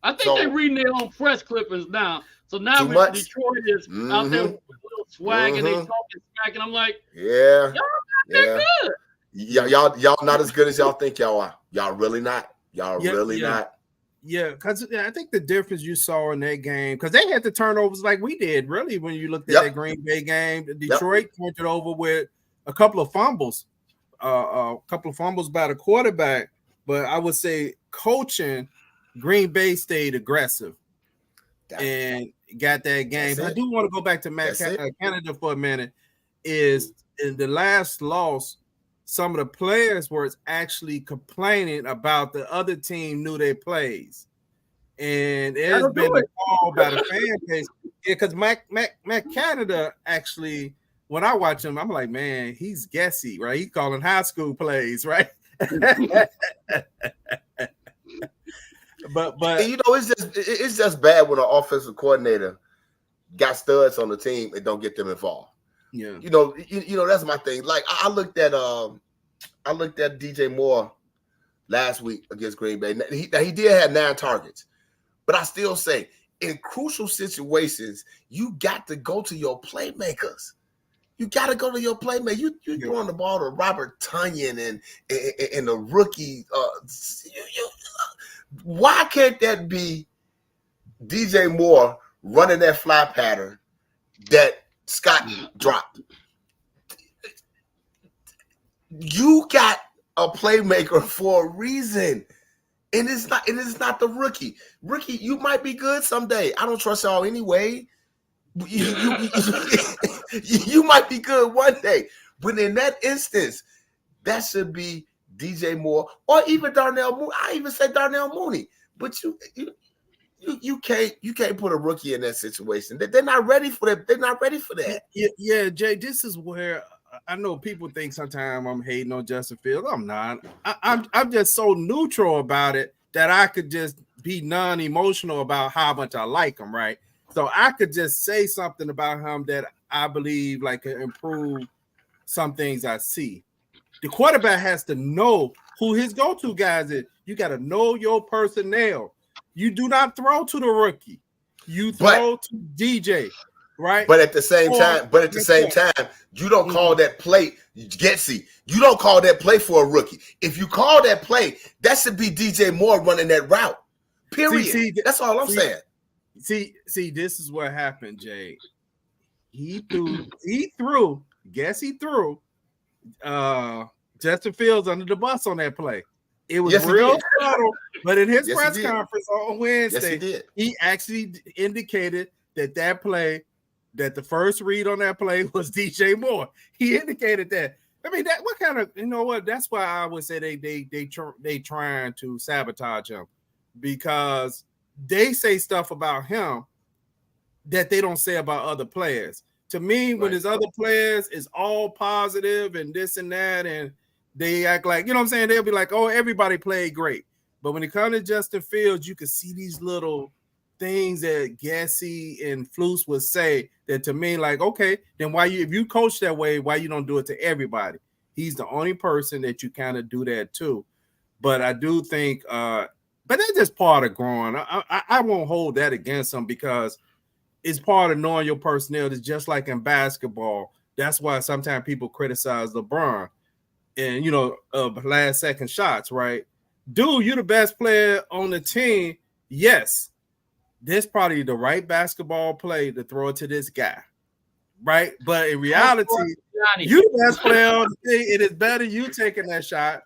I think they reading their own press clippings now. So now Detroit is out there with a little swag and they talking smack, and I'm like, y'all not that good. Y'all not as good as y'all think y'all are. Y'all really not. Y'all really not. Yeah, because I think the difference you saw in that game, because they had the turnovers like we did, really, when you looked at that Green Bay game. Detroit turned it over with a couple of fumbles by the quarterback. But I would say coaching, Green Bay stayed aggressive and got that game. I do want to go back to Canada for a minute. Is in the last loss, some of the players were actually complaining about the other team knew their plays. And there's been a call by the fan base. Yeah, because Matt Canada actually, when I watch him, I'm like, man, he's guessy, right? He's calling high school plays, right? but it's just bad when an offensive coordinator got studs on the team and don't get them involved. Yeah, you know that's my thing. Like I looked at DJ Moore last week against Green Bay. He did have 9 targets, but I still say in crucial situations you got to go to your playmakers. You got to go to your playmaker. You throwing the ball to Robert Tonyan and the rookie. Why can't that be DJ Moore running that fly pattern that Scott dropped? You got a playmaker for a reason, and it is not the rookie. Rookie, you might be good someday. I don't trust y'all anyway. You might be good one day, but in that instance, that should be DJ Moore or even Darnell Mooney. I even said Darnell Mooney, but you can't put a rookie in that situation. They're not ready for that. They're not ready for that. Yeah, Jay. This is where I know people think sometimes I'm hating on Justin Fields. I'm not. I'm just so neutral about it that I could just be non-emotional about how much I like him, right? So I could just say something about him that I believe like can improve some things I see. The quarterback has to know who his go-to guys is. You got to know your personnel. You do not throw to the rookie. You throw to DJ, right? But at the same time, you don't call that play Getsy. You don't call that play for a rookie. If you call that play, that should be DJ Moore running that route. Period. That's all I'm saying. See, this is what happened, Jay. He threw Justin Fields under the bus on that play. It was real subtle, but in his press conference on Wednesday, he actually indicated that the first read on that play was DJ Moore. He indicated that. I mean, that what kind of, that's why I would say they trying to sabotage him, because they say stuff about him that they don't say about other players. To me, when his other players is all positive and this and that, and they act like, you know what I'm saying? They'll be like, oh, everybody played great. But when it comes to Justin Fields, you can see these little things that Gessie and Flus would say that to me, like, okay, then if you coach that way, why you don't do it to everybody? He's the only person that you kind of do that to. But I do think, but that's just part of growing. I won't hold that against him because it's part of knowing your personnel. It's just like in basketball. That's why sometimes people criticize LeBron and, last second shots, right? Dude, you're the best player on the team. Yes, this probably the right basketball play to throw it to this guy, right? But in reality, you're the best player on the team. It is better you taking that shot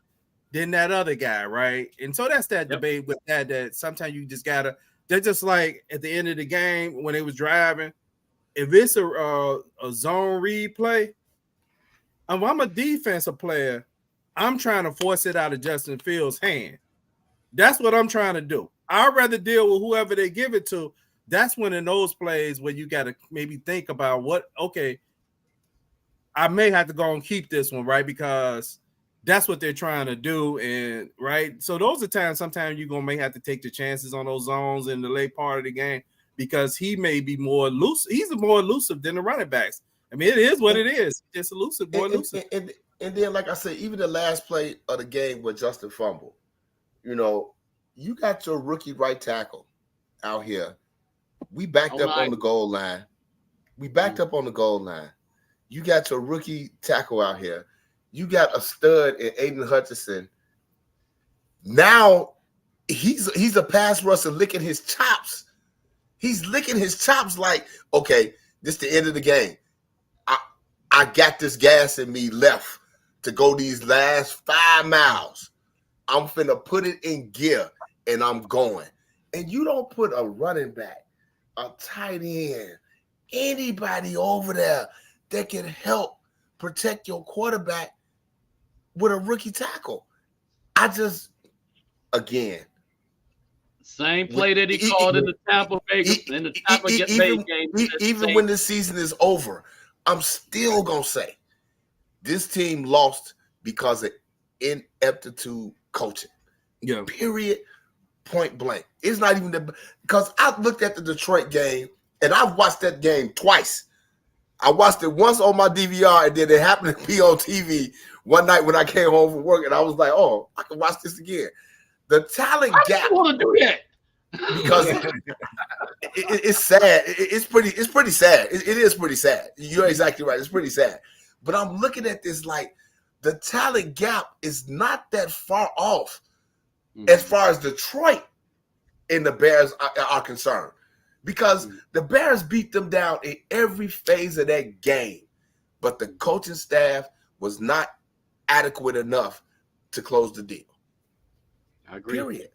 than that other guy, right? And so that's that debate with that sometimes you just gotta. They're just like at the end of the game when they was driving. If it's a zone read play, if I'm a defensive player, I'm trying to force it out of Justin Fields' hand. That's what I'm trying to do. I'd rather deal with whoever they give it to. That's when in those plays where you got to maybe think about I may have to go and keep this one, right? Because that's what they're trying to do. And right. So those are times sometimes you're may have to take the chances on those zones in the late part of the game because he may be more loose. He's more elusive than the running backs. I mean, it is what it is. It's elusive, more elusive. And then, like I said, even the last play of the game with Justin fumble, you got your rookie right tackle out here. We backed up on the goal line. We backed up on the goal line. You got your rookie tackle out here. You got a stud in Aiden Hutchinson. Now he's a pass rusher licking his chops. He's licking his chops like, okay, this is the end of the game. I got this gas in me left to go these last 5 miles. I'm finna put it in gear and I'm going. And you don't put a running back, a tight end, anybody over there that can help protect your quarterback with a rookie tackle. Same play that he called in the Tampa Bay game. Even when the season is over, I'm still going to say this team lost because of ineptitude coaching. Yeah. Period. Point blank. It's not even because I looked at the Detroit game and I've watched that game twice. I watched it once on my DVR and then it happened to be on TV one night when I came home from work and I was like, oh, I can watch this again. The talent gap. I want to do that because it's sad. It's pretty sad. It is pretty sad. You're exactly right. It's pretty sad. But I'm looking at this like the talent gap is not that far off as far as Detroit and the Bears are concerned. Because the Bears beat them down in every phase of that game. But the coaching staff was not adequate enough to close the deal. I agree. Period.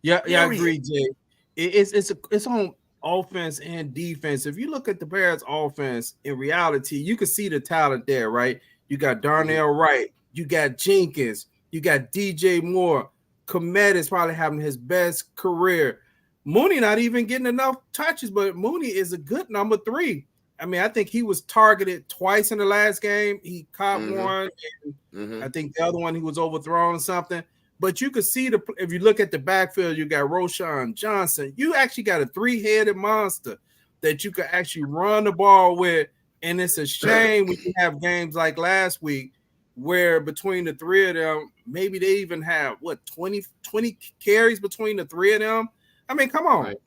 Yeah, I agree, Jay. It's on offense and defense. If you look at the Bears offense, in reality, you can see the talent there, right? You got Darnell Wright, you got Jenkins, you got DJ Moore. Komet is probably having his best career. Mooney not even getting enough touches, but Mooney is a good number 3. I mean, I think he was targeted twice in the last game. He caught one, and I think the other one he was overthrown or something. But you could see if you look at the backfield, you got Roschon Johnson. You actually got a 3-headed monster that you could actually run the ball with. And it's a shame when you have games like last week where between the 3 of them, maybe they even have 20 carries between the 3 of them. I mean, come on. Right.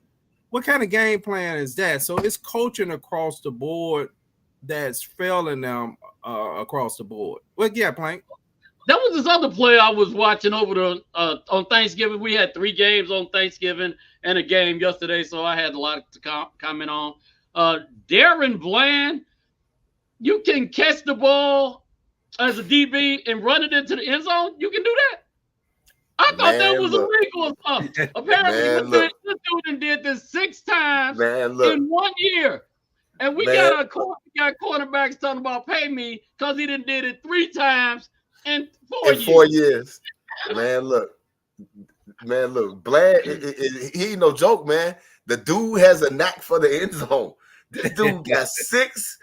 What kind of game plan is that? So it's coaching across the board that's failing them across the board. Well, yeah, Plank. That was this other play I was watching over on Thanksgiving. We had 3 games on Thanksgiving and a game yesterday, so I had a lot to comment on. Darren Bland, you can catch the ball as a DB and run it into the end zone. You can do that. I thought that was illegal or something. Apparently, this dude did this 6 times in 1 year. And we got quarterbacks talking about pay me because he did it 3 times in 4 years. Man, look. Bland, he ain't no joke, man. The dude has a knack for the end zone. This dude got 6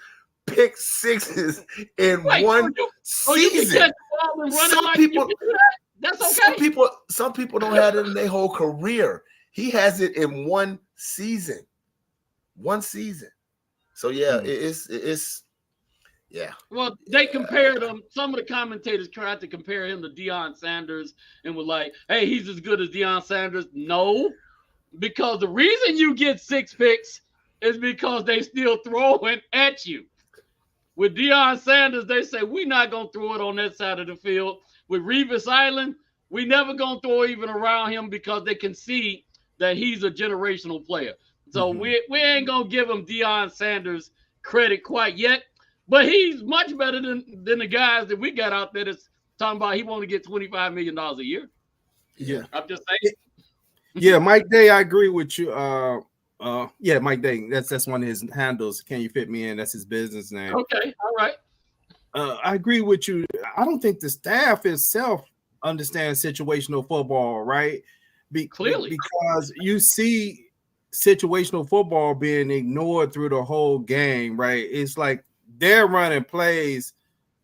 pick sixes in one season. That's okay. Some people don't have it in their whole career. He has it in one season. So yeah, it's yeah. Well, they compared him. Some of the commentators tried to compare him to Deion Sanders and were like, "Hey, he's as good as Deion Sanders." No, because the reason you get 6 picks is because they still throwing at you. With Deion Sanders, they say we're not gonna throw it on that side of the field. With Revis Island, we never gonna throw even around him because they can see that he's a generational player. So we ain't gonna give him Deion Sanders credit quite yet, but he's much better than the guys that we got out there that's talking about he want to get $25 million a year. Yeah, I'm just saying. Yeah, Mike Day, I agree with you. Yeah, Mike Day, that's one of his handles. Can you fit me in? That's his business name. Okay, all right. I agree with you. I don't think the staff itself understands situational football, right? Clearly, because you see situational football being ignored through the whole game, right? It's like they're running plays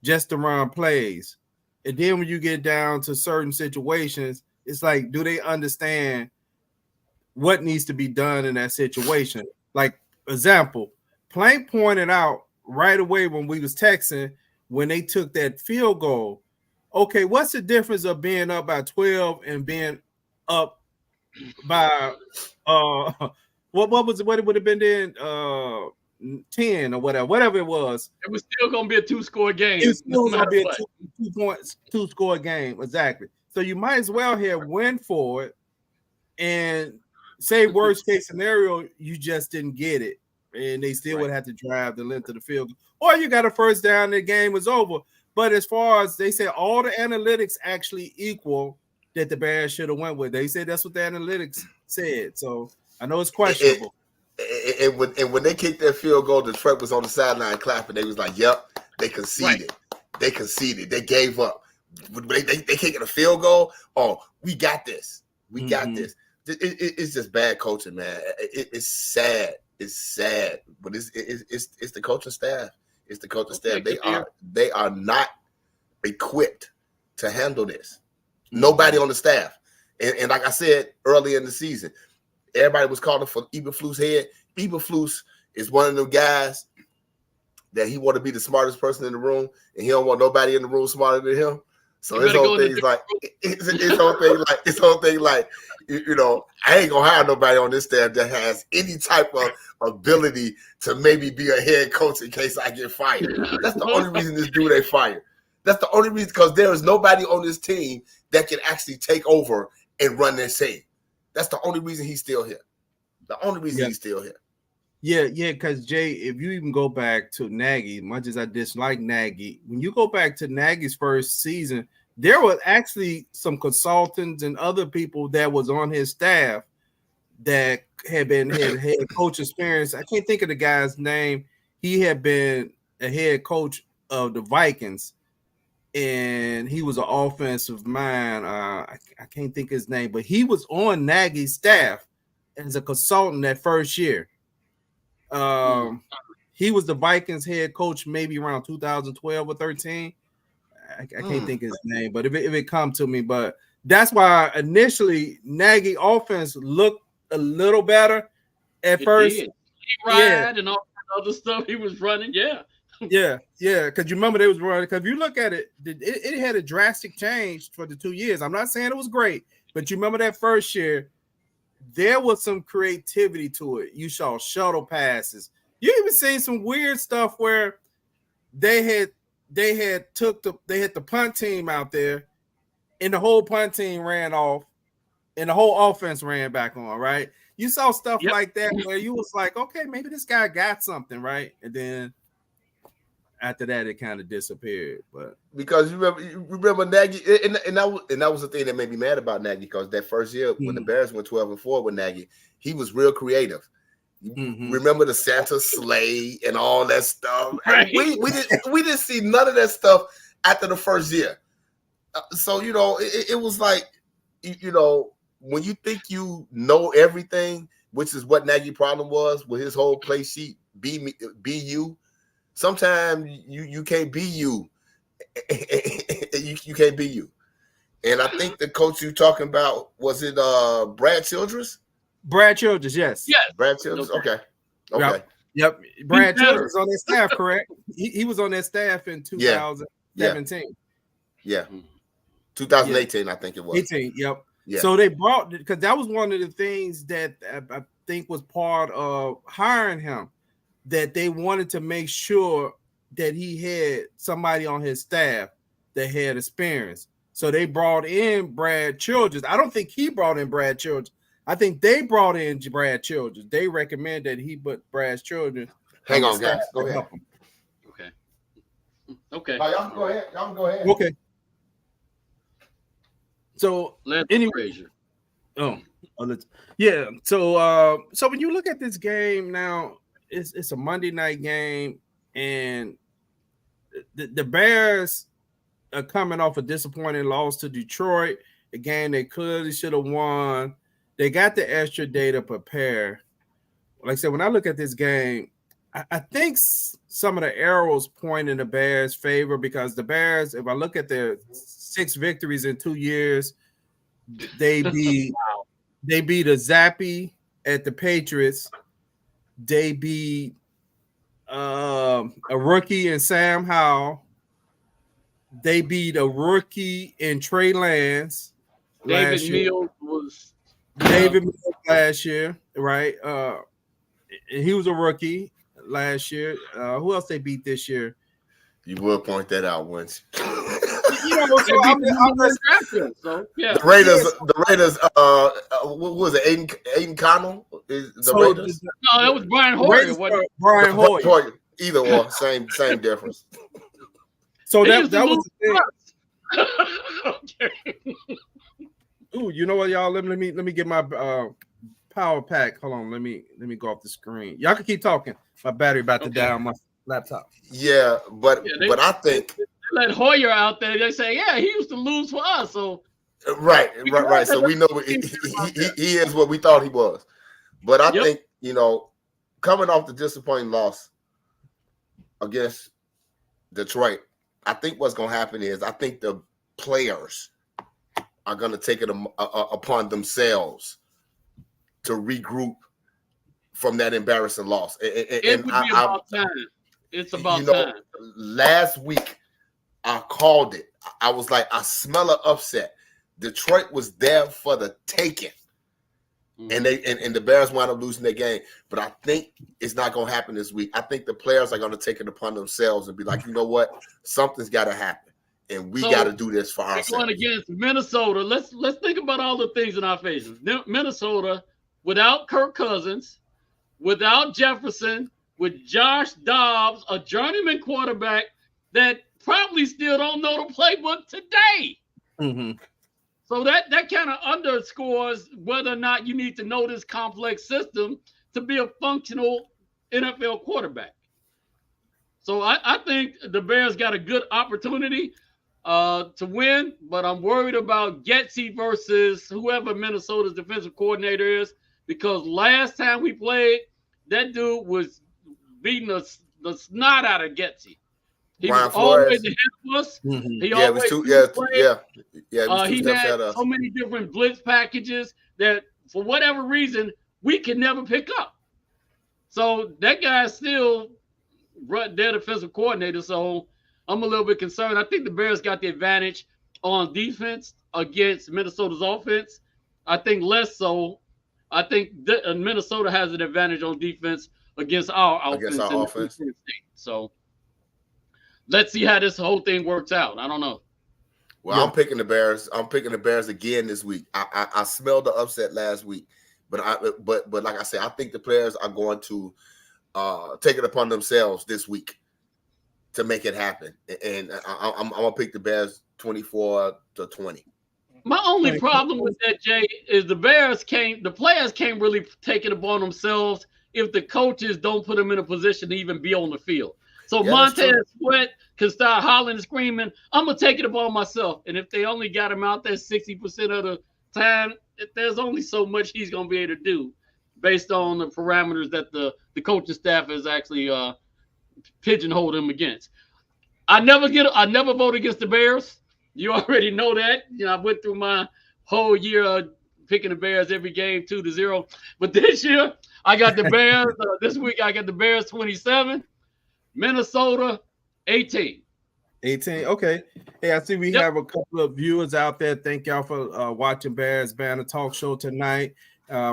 just to run plays. And then when you get down to certain situations, it's like, do they understand what needs to be done in that situation? Like, example, Plank pointed out right away when we was texting, when they took that field goal, okay, what's the difference of being up by 12 and being up by what it would have been then 10 or whatever it was. It was still gonna be a 2-score game. It was still gonna be a 2-score game, exactly. So you might as well have win for it, and say worst case scenario, you just didn't get it, and they still would have to drive the length of the field, or you got a first down, the game was over. But as far as they say, all the analytics actually equal that the Bears should have went with. They said that's what the analytics said. So I know it's questionable. And when they kicked that field goal, Detroit was on the sideline clapping. They was like, "Yep, they conceded. They conceded. They gave up. They kicking a field goal. Oh, we got this. We got this." It's just bad coaching, man. It's sad. It's sad, but it's the coaching staff. It's the coaching staff. They are not equipped to handle this. Nobody on the staff. And like I said earlier in the season, everybody was calling for Eberflus' head. Eberflus is one of them guys that he want to be the smartest person in the room, and he don't want nobody in the room smarter than him. So his whole thing is like, his whole thing like, you know, I ain't gonna hire nobody on this staff that has any type of ability to maybe be a head coach in case I get fired. That's the only reason this dude ain't fired. That's the only reason, because there is nobody on this team that can actually take over and run their team. That's the only reason he's still here. The only reason he's still here. Yeah, because Jay, if you even go back to Nagy, much as I dislike Nagy, when you go back to Nagy's first season, there were actually some consultants and other people that was on his staff that had head coach experience. I can't think of the guy's name. He had been a head coach of the Vikings, and he was an offensive mind. I can't think of his name, but he was on Nagy's staff as a consultant that first year. He was the Vikings head coach maybe around 2012 or 13. I can't think of his name, but if it come to me, but that's why initially Nagy offense looked a little better at first. He and all that other stuff he was running, yeah. Because you remember they was running. Because if you look at it, it had a drastic change for the 2 years. I'm not saying it was great, but you remember that first year, there was some creativity to it. You saw shuttle passes. You even seen some weird stuff where they had the punt team out there, and the whole punt team ran off, and the whole offense ran back on, right? You saw stuff like that where you was like, okay, maybe this guy got something, right? And then after that, it kind of disappeared. But because you remember Nagy, and that was the thing that made me mad about Nagy, because that first year when the Bears went 12-4 with Nagy, he was real creative. Remember the Santa sleigh and all that stuff. Right. We didn't see none of that stuff after the first year. So you know, it was like, you know, when you think you know everything, which is what Nagy's problem was with his whole play sheet, be you. Sometimes you can't be you. You can't be you. And I think the coach you talking about, was it Brad Childress? Brad Childress, yes. Brad Childress. Okay. Yep. Brad Childress on that staff, correct? He was on that staff in 2017. Yeah. 2018, I think it was. 18, yep. Yeah. So they brought, because that was one of the things that I think was part of hiring him, that they wanted to make sure that he had somebody on his staff that had experience. So they brought in Brad Childress. I don't think he brought in Brad Childress. I think they brought in Brad Childress. They recommend that he put Brad Childress. Hang on, guys. Go ahead. Okay. No, y'all can go ahead. Okay. So anyway, so when you look at this game now, it's a Monday night game, and the Bears are coming off a disappointing loss to Detroit, a game they clearly should have won. They got the extra day to prepare. Like I said, when I look at this game, I think some of the arrows point in the Bears' favor, because the Bears, if I look at their 6 victories in 2 years, they beat a Zappy at the Patriots. They beat a rookie in Sam Howell. They beat a rookie in Trey Lance. David Mills was David last year, right? He was a rookie last year. Who else they beat this year? You will point that out once. The Raiders. What was it? Aiden Connell is the Raiders. No, that was Brian Hoyer. Brian Hoyer. Either or, same difference. So that was the thing. Okay. Ooh, you know what, y'all? Let me get my power pack. Hold on, let me go off the screen. Y'all can keep talking. My battery about to die on my laptop. Yeah, but I think they let Hoyer out there. They say, yeah, he used to lose for us. So right. So we know he is what we thought he was. But I think coming off the disappointing loss against Detroit, I think what's going to happen is I think the players are going to take it upon themselves to regroup from that embarrassing loss. It would be about time. It's about time. Last week, I called it. I was like, I smell an upset. Detroit was there for the taking. And the Bears wound up losing their game. But I think it's not going to happen this week. I think the players are going to take it upon themselves and be like, you know what? Something's got to happen. And we got to do this for ourselves. Going against Minnesota, let's think about all the things in our faces. Minnesota, without Kirk Cousins, without Jefferson, with Josh Dobbs, a journeyman quarterback that probably still don't know the playbook today. Mm-hmm. So that kind of underscores whether or not you need to know this complex system to be a functional NFL quarterback. So I think the Bears got a good opportunity to win, but I'm worried about Getsy versus whoever Minnesota's defensive coordinator is, because last time we played, that dude was beating the snot out of Getsy. He was always ahead of us. Mm-hmm. He always he had so many different blitz packages that for whatever reason we could never pick up. So that guy's still their defensive coordinator. So I'm a little bit concerned. I think the Bears got the advantage on defense against Minnesota's offense. I think less so. I think Minnesota has an advantage on defense against our offense. So let's see how this whole thing works out. I don't know. Well, I'm picking the Bears. I'm picking the Bears again this week. I smelled the upset last week, but like I said, I think the players are going to take it upon themselves this week to make it happen. And I'm gonna pick the Bears 24-20. My only problem with that, Jay, is the players can't really take it upon themselves if the coaches don't put them in a position to even be on the field. So Montez Sweat can start hollering and screaming, I'm going to take it upon myself. And if they only got him out there 60% of the time, there's only so much he's going to be able to do based on the parameters that the coaching staff has actually pigeonholed him against. I never vote against the Bears. You already know that. I went through my whole year picking the Bears every game 2-0. But this year, I got the Bears. This week, I got the Bears 27. Minnesota 18. Okay. Hey, I see we have a couple of viewers out there. Thank y'all for watching Bears Banter Talk Show tonight.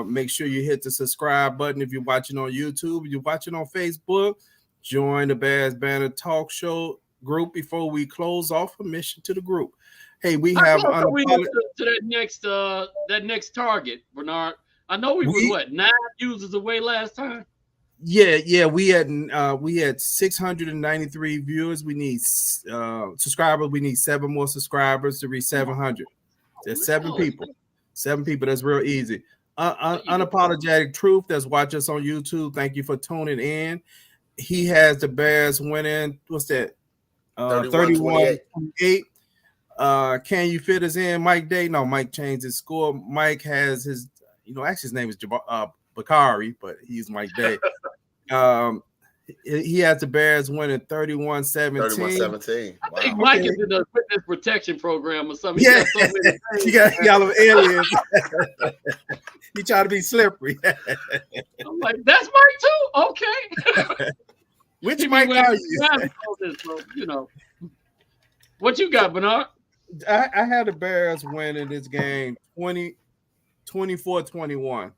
Make sure you hit the subscribe button if you're watching on YouTube. If you're watching on Facebook, join the Bears Banter Talk Show group before we close off a mission to the group. Hey, we have to that next target, Bernard. I know we were 9 users away last time. Yeah, we had 693 viewers. We need subscribers. We need 7 more subscribers to reach 700. There's 7 people. 7 people. That's real easy. Unapologetic Truth that's watching us on YouTube. Thank you for tuning in. He has the Bears winning. What's that? 31-28. Can you fit us in, Mike Day? No, Mike changed his score. Mike has his, actually his name is Bakari, but he's Mike Day. He has the Bears winning 31-17. 31-17. Wow. I think Mike is in the witness protection program or something. Yeah, he got yellow aliens. He tried to be slippery. I'm like, that's Mike too? Okay. Which Mike are you? What you got, Bernard? I had the Bears winning this game 20. 24-21.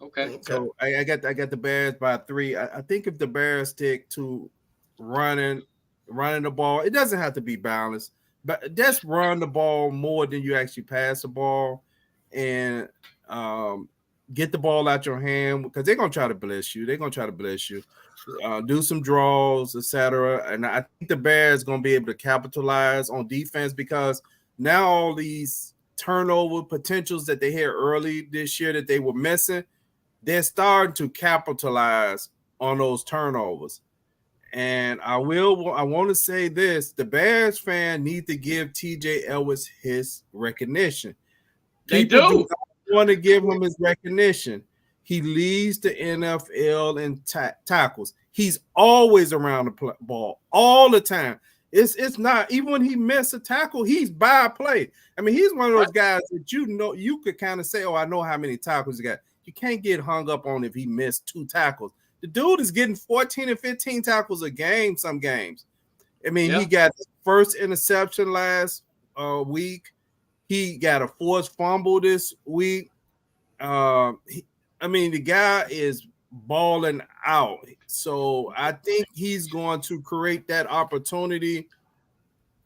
Okay. So I got the Bears by 3. I think if the Bears stick to running the ball, it doesn't have to be balanced, but just run the ball more than you actually pass the ball, and get the ball out your hand, because they're gonna try to blitz you. Do some draws, etc. And I think the Bears gonna be able to capitalize on defense, because now all these turnover potentials that they had early this year that they were missing, they're starting to capitalize on those turnovers. And I want to say this: the Bears fan need to give TJ Ellis his recognition. People do not want to give him his recognition. He leads the NFL in tackles. He's always around the ball all the time. It's not, even when he missed a tackle, he's by play. I mean, he's one of those guys that you could kind of say, oh, I know how many tackles he got. You can't get hung up on if he missed 2 tackles. The dude is getting 14 and 15 tackles a game some games. I mean, he got his first interception last week. He got a forced fumble this week. The guy is balling out. So I think he's going to create that opportunity.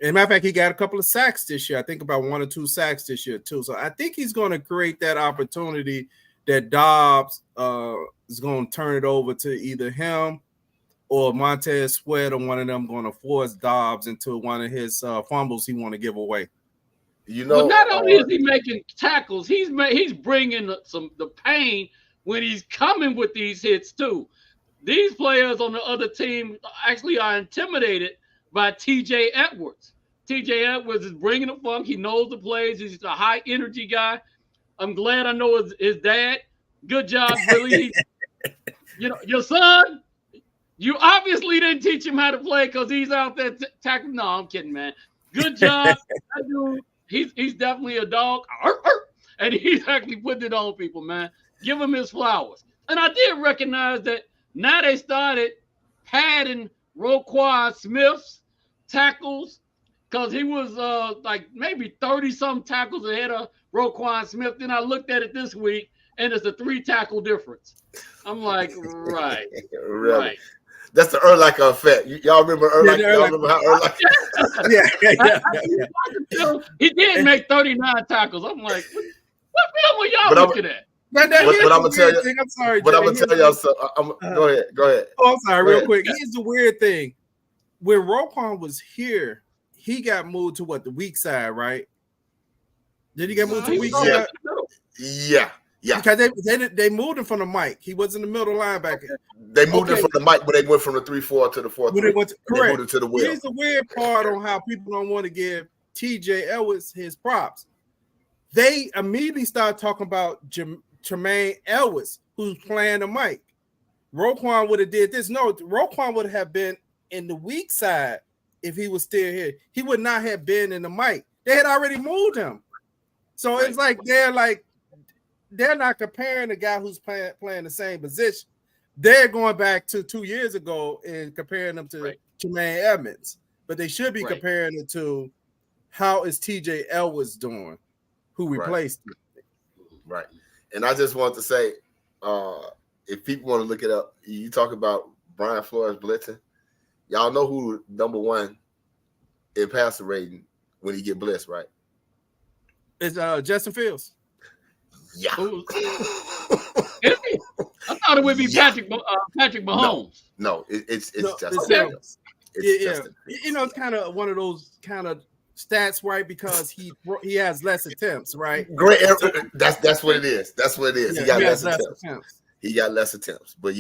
As a matter of fact, he got a couple of sacks this year. I think about 1 or 2 sacks this year too. So I think he's going to create that opportunity that Dobbs is going to turn it over to either him or Montez Sweat, or one of them going to force Dobbs into one of his fumbles he want to give away. Well, not only is he making tackles, he's bringing the pain when he's coming with these hits too. These players on the other team actually are intimidated by TJ Edwards. TJ Edwards is bringing the funk. He knows the plays. He's a high energy guy. I'm glad I know his dad. Good job, Billy. Your son, you obviously didn't teach him how to play because he's out there tackling. No, I'm kidding, man. Good job. That dude, he's definitely a dog. And he's actually putting it on people, man. Give him his flowers. And I did recognize that now they started padding Roquan Smith's tackles, because he was like maybe 30-some tackles ahead of Roquan Smith. Then I looked at it this week, and it's a 3-tackle difference. I'm like, right. Right. That's the Urlacher effect. Y'all remember Urlacher? Y'all remember how Urlacher? He did make 39 tackles. I'm like, what film were y'all looking at? But I'm gonna tell you. I'm sorry. But I'm gonna tell y'all something. Go ahead. Oh, I'm sorry. Real quick. Here's the weird thing. When Roquan was here, he got moved to the weak side, right? Did he get moved to the weak side? Yeah. Because they moved him from the mic. He was in the middle linebacker. They moved him from the mic, but they went from the 3-4 to the 4-3. Correct. They moved him to the wheel. Here's the weird part on how people don't want to give TJ Ellis his props. They immediately start talking about Tremaine Ellis, who's playing the mic. Roquan would have did this. No, Roquan would have been in the weak side if he was still here. He would not have been in the mic. They had already moved him. So it's like they're not comparing the guy who's playing the same position. They're going back to 2 years ago and comparing them to Tremaine Edmonds. But they should be comparing it to how is TJ Ellis doing, who replaced him. Right. And I just want to say, if people want to look it up, you talk about Brian Flores blitzing. Y'all know who number 1 in passer rating when he get blitzed, right? It's Justin Fields. Yeah. I thought it would be Patrick Mahomes. No, it's Justin Fields. It's kind of one of those kind of stats, right? Because he has less attempts, right? Great. That's what it is. That's what it is. He got less attempts. He got less attempts. But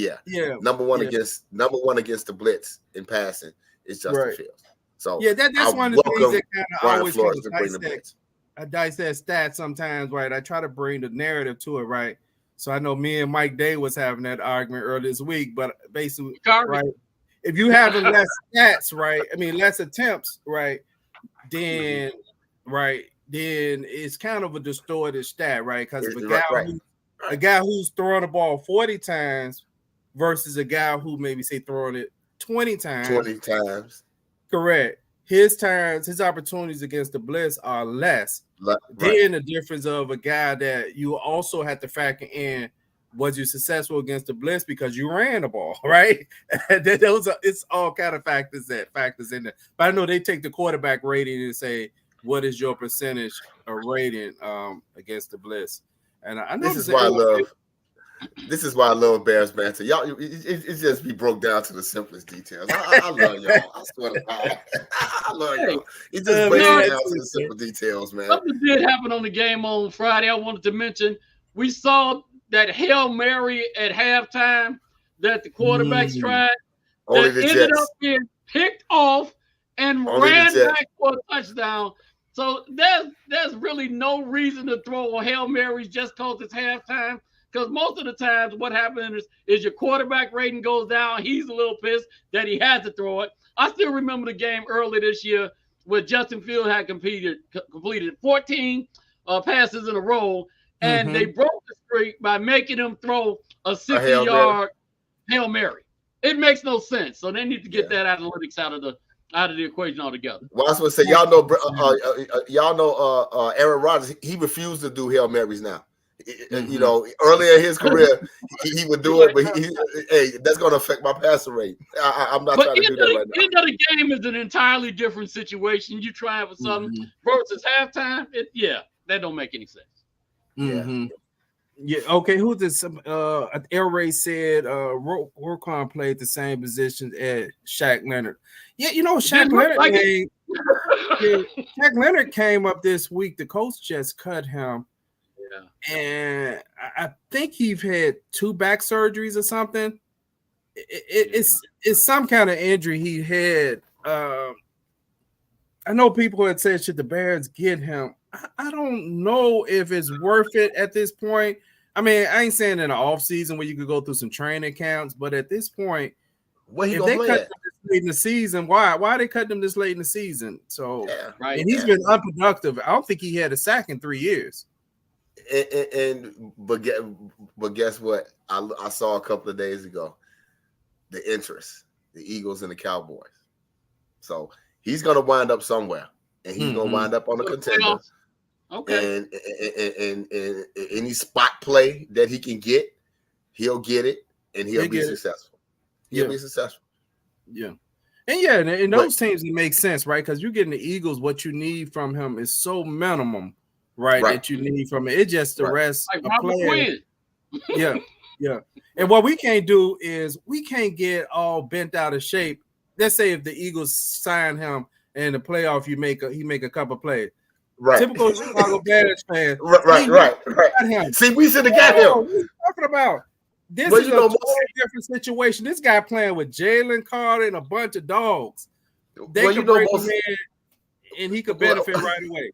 number one against the blitz in passing is Justin Fields. So that's one of the things that kind of always dissect. I dissect stats sometimes, right? I try to bring the narrative to it, right? So I know me and Mike Day was having that argument earlier this week, but basically, right? If you have less stats, right? I mean, less attempts, right? Then it's kind of a distorted stat, right? Because a guy who's throwing the ball 40 times versus a guy who maybe say throwing it 20 times. 20 times. Correct. his opportunities against the blitz are less. Right. Then the difference of a guy that you also have to factor in, was you successful against the blitz because you ran the ball, right? It's all kind of factors in there. But I know they take the quarterback rating and say, what is your percentage of rating against the blitz? And I know this is why I love Bears banter. Y'all, it just be broke down to the simplest details. I love y'all. I swear to God. I love y'all. It just breaks down to the simple details, man. Something did happen on the game on Friday. I wanted to mention. We saw that Hail Mary at halftime that the quarterbacks tried. That ended up being picked off and ran back for a touchdown. So there's really no reason to throw a Hail Marys just because it's halftime. Because most of the times what happens is your quarterback rating goes down. He's a little pissed that he had to throw it. I still remember the game early this year where Justin Fields had completed 14 passes in a row, and they broke the streak by making him throw a 60-yard Hail Mary. It makes no sense. So they need to get that analytics out of the equation altogether. Well, I was going to say, y'all know Aaron Rodgers, he refused to do Hail Marys now. You know, earlier in his career, he would do it, but hey, that's going to affect my passing rate. I'm not trying to do that right now. End of the game is an entirely different situation. You trying for something versus halftime. That don't make any sense. Yeah. Okay. Who did Air Ray said Roquan played the same position as Shaq Leonard. Yeah, you know, Shaq Leonard came up this week. The coach just cut him. And I think he's had 2 back surgeries or something. It's some kind of injury he had. I know people had said, should the Bears get him? I don't know if it's worth it at this point. I mean, I ain't saying in the off season where you could go through some training camps, but at this point, if they cut him this late in the season, why are they cutting him this late in the season? So, and he's been unproductive. I don't think he had a sack in 3 years. But guess what? I saw a couple of days ago the interest, the Eagles and the Cowboys. So he's going to wind up somewhere, and he's going to wind up on a contender. Okay. And any spot play that he can get, he'll get it, and he'll be successful. He'll be successful. Yeah. And in those teams, it makes sense, right? Because you're getting the Eagles. What you need from him is so minimum. Right, that you need from it. It's just the rest of players. Yeah. And what we can't do is we can't get all bent out of shape. Let's say if the Eagles sign him in the playoff, he make a couple plays. Right. Typical Chicago Bears fan. Right. See, we should have got him. What are you talking about? This is a totally different situation. This guy playing with Jalen Carter and a bunch of dogs. They could break him in, and he could benefit right away.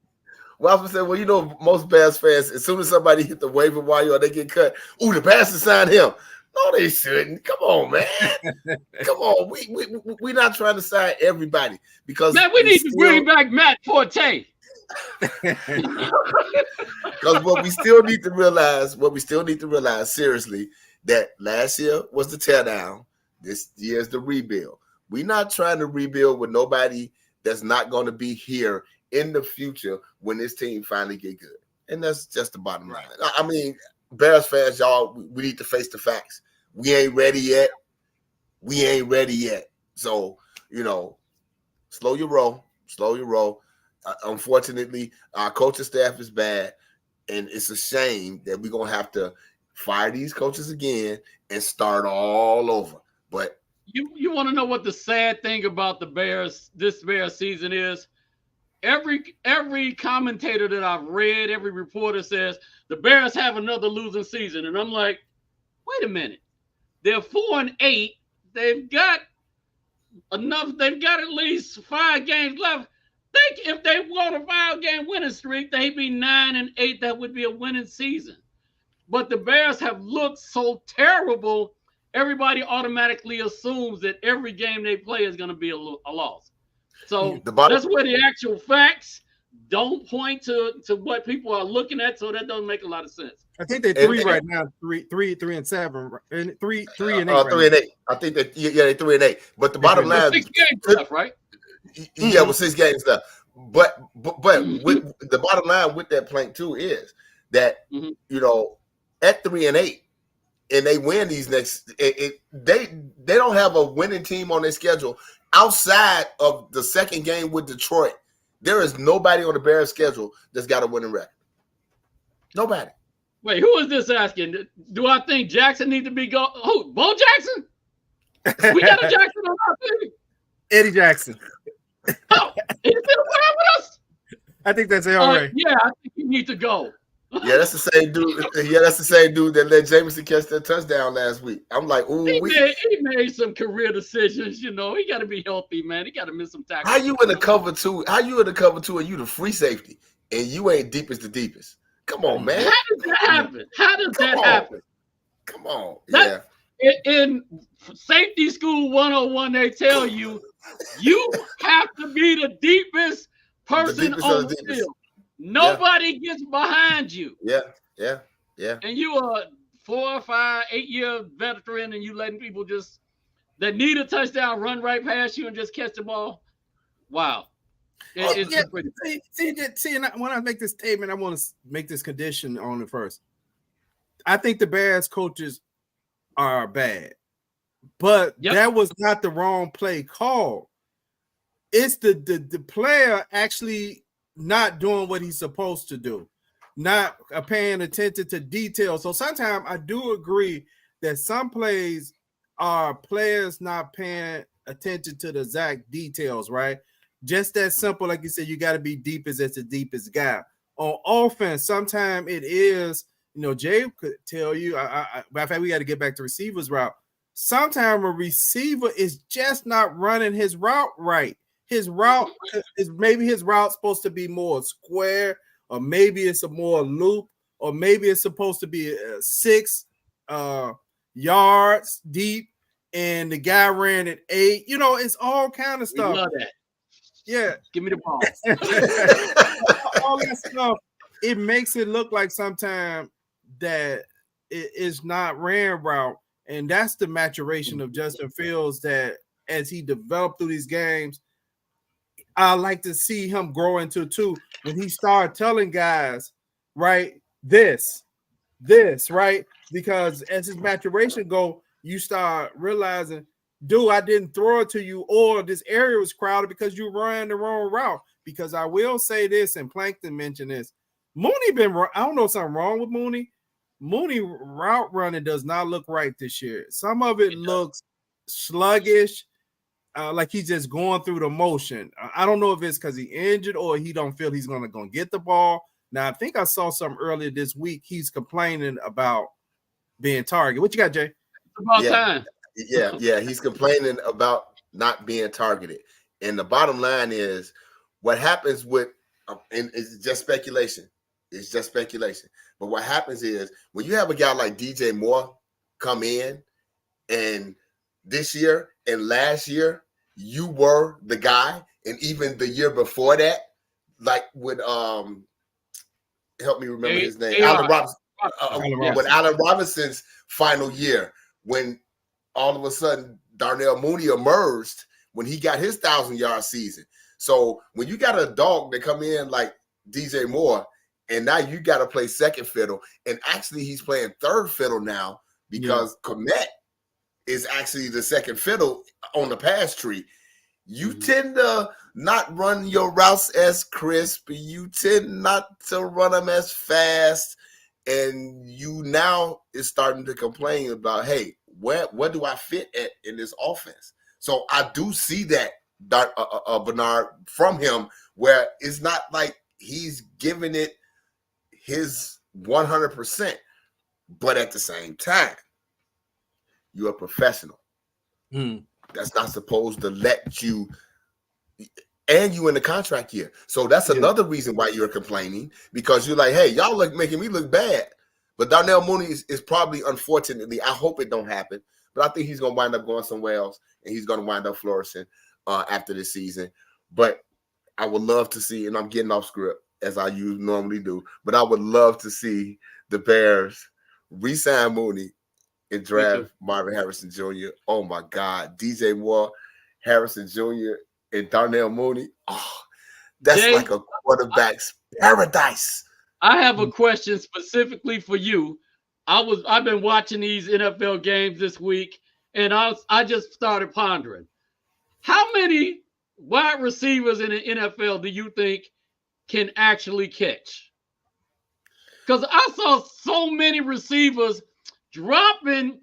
Well, I was going to say, most Bears fans, as soon as somebody hit the waiver wire or they get cut, the Bears should sign him. No, they shouldn't. Come on, man. Come on. We're not trying to sign everybody because we need to bring back Matt Forte. Because what we still need to realize, seriously, that last year was the teardown. This year is the rebuild. We're not trying to rebuild with nobody that's not going to be here in the future when this team finally get good. And that's just the bottom line. I mean, Bears fans, y'all, we need to face the facts. We ain't ready yet. So, slow your roll. Unfortunately, our coaching staff is bad, and it's a shame that we're going to have to fire these coaches again and start all over. But you want to know what the sad thing about this Bears season is? Every commentator that I've read, every reporter says the Bears have another losing season, and I'm like, wait a minute, they're 4-8. They've got enough. They've got at least 5 games left. Think if they won a 5-game winning streak, they'd be 9-8. That would be a winning season. But the Bears have looked so terrible. Everybody automatically assumes that every game they play is going to be a loss. So that's where the actual facts don't point to what people are looking at. So that doesn't make a lot of sense. I think they're 3 right now, 3-7, and 3-8. 3-8. I think that they're 3-8. But the bottom line, 6 games left, right? Yeah, with 6 games left. But with the bottom line with that plank too is that at 3-8, and they win these next. They don't have a winning team on their schedule outside of the second game with Detroit. There is nobody on the Bears schedule that's got a winning record. Nobody. Wait, who is this asking? Do I think Jackson needs to be go? Who? Bo Jackson? We got a Jackson on our team. Eddie Jackson. Oh, he's still playing with us? I think that's LRA. Yeah, I think he needs to go. Yeah, that's the same dude. Yeah, that's the same dude that let Jameson catch that touchdown last week. I'm like, ooh, he made some career decisions. He got to be healthy, man. He got to miss some tackles. How you in the cover two? How you in the cover two and you the free safety and you ain't deep as the deepest? Come on, man. How does that happen? How does that happen? Come on. In safety school 101, they tell you have to be the deepest person on the field. Nobody gets behind you. Yeah. And you are 4, 5, 8 year veteran, and you letting people that need a touchdown run right past you and just catch the ball. Wow. See, when I make this statement, I want to make this condition on it first. I think the Bears coaches are bad, but that was not the wrong play call. It's the player actually not doing what he's supposed to do, not paying attention to details. So sometimes I do agree that some plays are players not paying attention to the exact details, right? Just that simple, like you said, you got to be deepest as the deepest guy. On offense, sometimes it is, Jay could tell you, matter of fact, we got to get back to receivers route. Sometimes a receiver is just not running his route right. His route is his route supposed to be more square, or maybe it's a more loop, or maybe it's supposed to be 6 yards deep, and the guy ran at 8. It's all kind of stuff. We love that. Yeah, give me the ball. All that stuff, it makes it look like sometimes that it is not ran route, and that's the maturation of Justin Fields. That as he developed through these games, I like to see him grow into too. When he started telling guys, right, this, right, because as his maturation go, you start realizing, dude, I didn't throw it to you, or this area was crowded because you ran the wrong route. Because I will say this, and Plankton mentioned this, Mooney I don't know something wrong with Mooney. Mooney route running does not look right this year. Some of it looks sluggish, like he's just going through the motion. I don't know if it's because he injured or he don't feel he's gonna get the ball. Now, I think I saw something earlier this week. He's complaining about being targeted. What you got, Jay? It's about time. Yeah. He's complaining about not being targeted. And the bottom line is what happens with, and it's just speculation. It's just speculation. But what happens is when you have a guy like DJ Moore come in, and this year and last year, you were the guy, and even the year before that, like with help me remember his name, Allen Robinson. With Allen Robinson's final year, when all of a sudden Darnell Mooney emerged when he got his 1,000-yard season. So when you got a dog that come in like DJ Moore, and now you got to play second fiddle, and actually he's playing third fiddle now because Komet is actually the second fiddle on the pass tree. You tend to not run your routes as crisp. You tend not to run them as fast. And you now is starting to complain about, hey, where do I fit at in this offense? So I do see that, Bernard, from him, where it's not like he's giving it his 100%. But at the same time, you're a professional. That's not supposed to let you, and you in the contract year. So that's another reason why you're complaining, because you're like, hey, y'all making me look bad. But Darnell Mooney is probably, unfortunately, I hope it don't happen, but I think he's going to wind up going somewhere else, and he's going to wind up flourishing after this season. But I would love to see, and I'm getting off script as I normally do, but I would love to see the Bears re-sign Mooney and draft Marvin Harrison Jr. Oh my God, DJ Moore, Harrison Jr. and Darnell Mooney. Oh, that's Jay, like a quarterback's paradise. I have a question specifically for you. I've been watching these NFL games this week, and I just started pondering. How many wide receivers in the NFL do you think can actually catch? Because I saw so many receivers dropping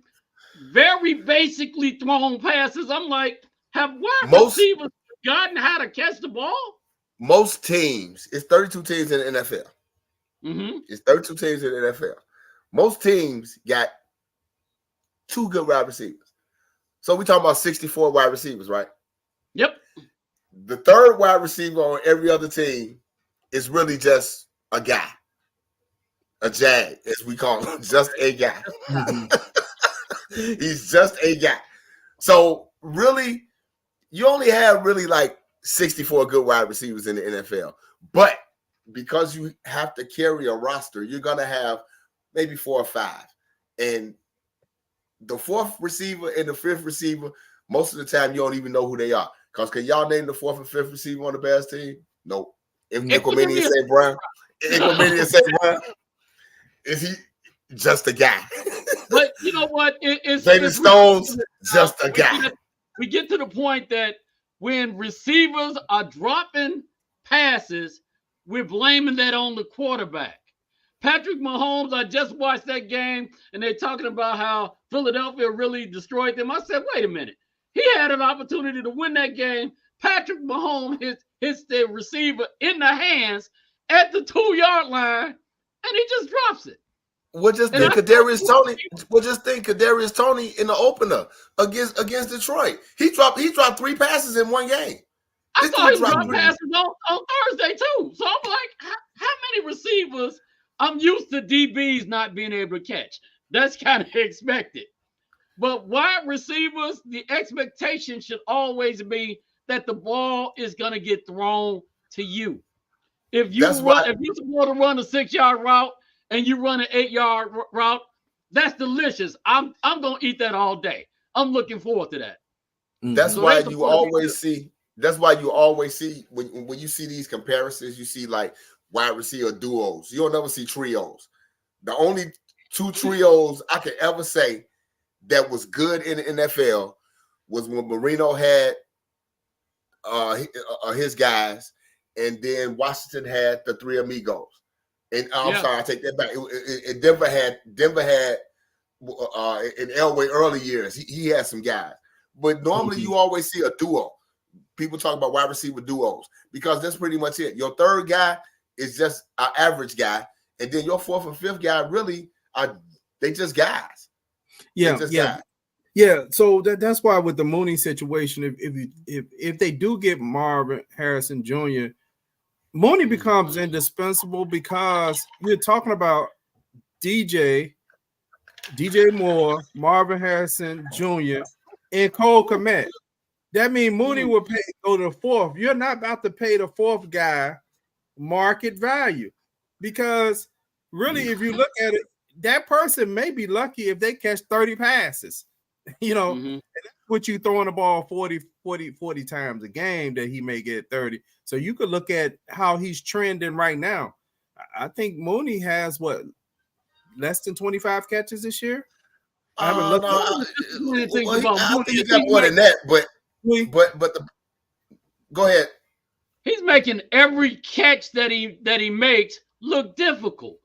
very basically thrown passes. I'm like, have wide receivers forgotten how to catch the ball? Most teams, it's 32 teams in the NFL. Mm-hmm. It's 32 teams in the NFL. Most teams got 2 good wide receivers. So we talking about 64 wide receivers, right? Yep. The third wide receiver on every other team is really just a guy. A jag, as we call him, just a guy. He's just a guy. So really, you only have really like 64 good wide receivers in the NFL. But because you have to carry a roster, you're going to have maybe 4 or 5. And the 4th receiver and the 5th receiver, most of the time, you don't even know who they are. Because can y'all name the 4th and 5th receiver on the Bears team? Nope. Equimini and St. Brown. Equimini and St. Brown. Is he just a guy? But you know what? David Stone's just a guy. We get to the point that when receivers are dropping passes, we're blaming that on the quarterback. Patrick Mahomes, I just watched that game, and they're talking about how Philadelphia really destroyed them. I said, wait a minute. He had an opportunity to win that game. Patrick Mahomes hits the receiver in the hands at the 2-yard line, and he just drops it. We'll just think Kadarius Toney in the opener against Detroit. He dropped 3 passes in one game. I saw him drop passes on Thursday too. So I'm like, how many receivers? I'm used to DBs not being able to catch. That's kind of expected. But wide receivers, the expectation should always be that the ball is going to get thrown to you. If you're supposed to run a 6-yard route and you run an 8-yard route, that's delicious. I'm going to eat that all day. I'm looking forward to that. That's why you always see. That's why you always see when you see these comparisons, you see like wide receiver duos. You don't never see trios. The only 2 trios I can ever say that was good in the NFL was when Marino had his guys, and then Washington had the 3 amigos. And I'm sorry, I take that back. Denver had in Elway early years. He had some guys, but normally you always see a duo. People talk about wide receiver duos because that's pretty much it. Your third guy is just an average guy, and then your 4th and 5th guy really they just guys. Yeah. So that's why with the Mooney situation, if they do get Marvin Harrison Jr., Mooney becomes indispensable because you're talking about DJ Moore, Marvin Harrison Jr., and Cole Kmet. That means Mooney will go to the 4th. You're not about to pay the 4th guy market value because really, if you look at it, that person may be lucky if they catch 30 passes. You know, and that's what you throwing the ball 40 times a game that he may get 30. So you could look at how he's trending right now. I think Mooney has less than 25 catches this year. I haven't looked. I think he got more than that, but go ahead. He's making every catch that he makes look difficult.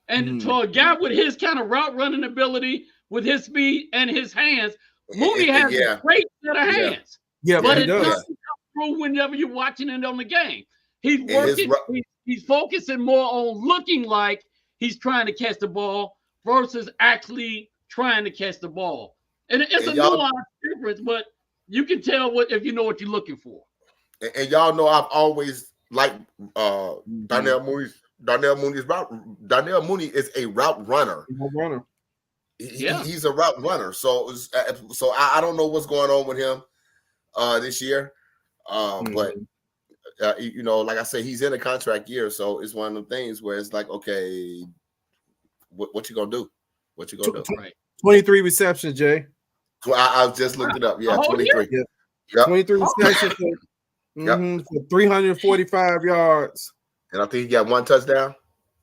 And for a guy with his kind of route running ability, with his speed and his hands, Mooney has a great set of hands. Yeah, but it doesn't come through whenever you're watching it on the game. He's working. He's focusing more on looking like he's trying to catch the ball versus actually trying to catch the ball. And it's a nuanced difference, but you can tell if you know what you're looking for. And y'all know I've always liked Darnell Mooney's route. Darnell Mooney is a route runner. He's a route runner. So I don't know what's going on with him this year. But you know, like I said, he's in a contract year, so it's one of them things where it's like, okay, what you gonna do? What you gonna do? Right. 23 receptions, Jay. I just looked it up. Yeah, 23. Yep. 23 receptions. For 345 yards. And I think he got one touchdown,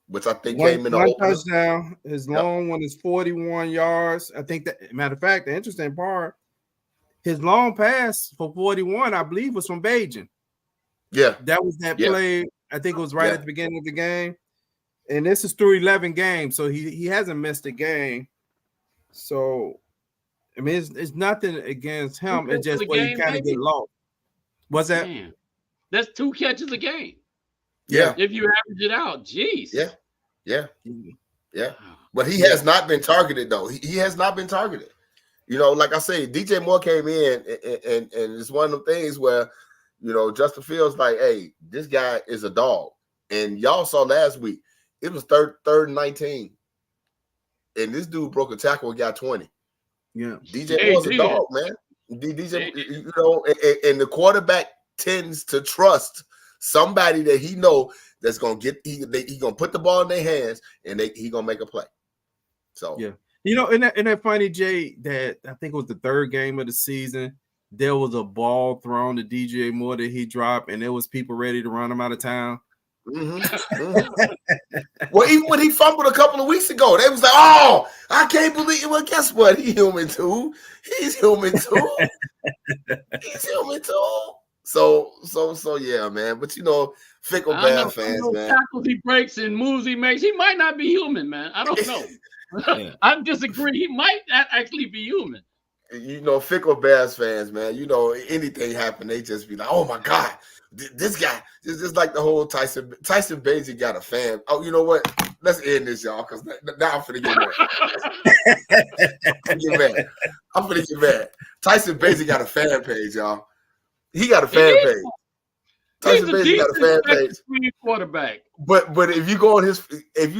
which I think came in the one opener. touchdown. His long one is 41 yards. I think that, matter of fact, the interesting part, his long pass for 41, I believe, was from Bajan. Yeah. That was that play. I think it was right at the beginning of the game. And this is through 11 games, so he hasn't missed a game. So, I mean, it's nothing against him. It's just where he kind of get lost. What's that? Man, that's 2 catches a game. Yeah. If you average it out, geez. Yeah. But he has not been targeted, though. He has not been targeted. You know, like I say, DJ Moore came in, and it's one of them things where, you know, Justin Fields like, hey, this guy is a dog. And y'all saw last week, it was third and 19. And this dude broke a tackle and got 20. Yeah. DJ Moore's a dog, man. DJ, you know, and the quarterback tends to trust somebody that he know that's gonna get he gonna put the ball in their hands and he gonna make a play. So yeah, you know, and that funny, Jay, that I think it was the third game of the season. There was a ball thrown to DJ Moore that he dropped, and there was people ready to run him out of town. Well, even when he fumbled a couple of weeks ago, they was like, "Oh, I can't believe it." Well, guess what? He's human too. He's human too. He's human too. So yeah, man. But you know, fickle Bears fans, man. Tackles he breaks and moves he makes, he might not be human, man. I don't know. I disagree. He might actually be human. You know, fickle Bears fans, man. You know, anything happen, they just be like, "Oh my God, this guy." It's just like the whole Tyson Basie got a fan. Oh, you know what? Let's end this, y'all, because now I'm finna get mad. I'm finna get mad. Tyson Basie got a fan page, y'all. He got a fan page. Tyson Basie got a fan page. Quarterback. But if you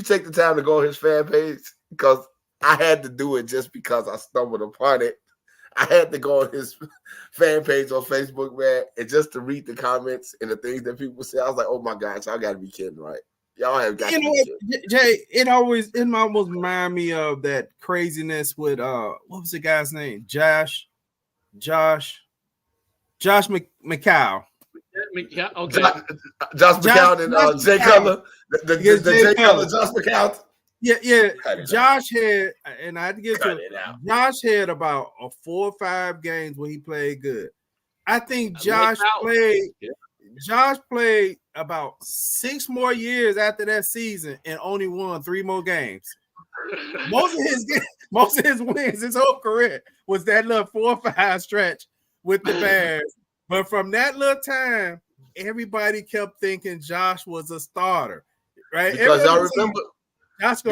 take the time to go on his fan page, because I had to do it just because I stumbled upon it. I had to go on his fan page on Facebook, man, and just to read the comments and the things that people say. I was like, oh my gosh, y'all gotta be kidding, right? Y'all have got to be kidding. Jay, it almost remind me of that craziness with what was the guy's name? Josh McCow. Okay. Josh McCown and Jay Cutler. The Jay Cutler, Josh McCown. Yeah. Josh had, and I had to get to it. Josh had about 4 or 5 games where he played good. I think Josh played about 6 more years after that season and only won 3 more games. Most of his wins his whole career was that little 4 or 5 stretch with the Bears. But from that little time, everybody kept thinking Josh was a starter, right? Because I remember. Because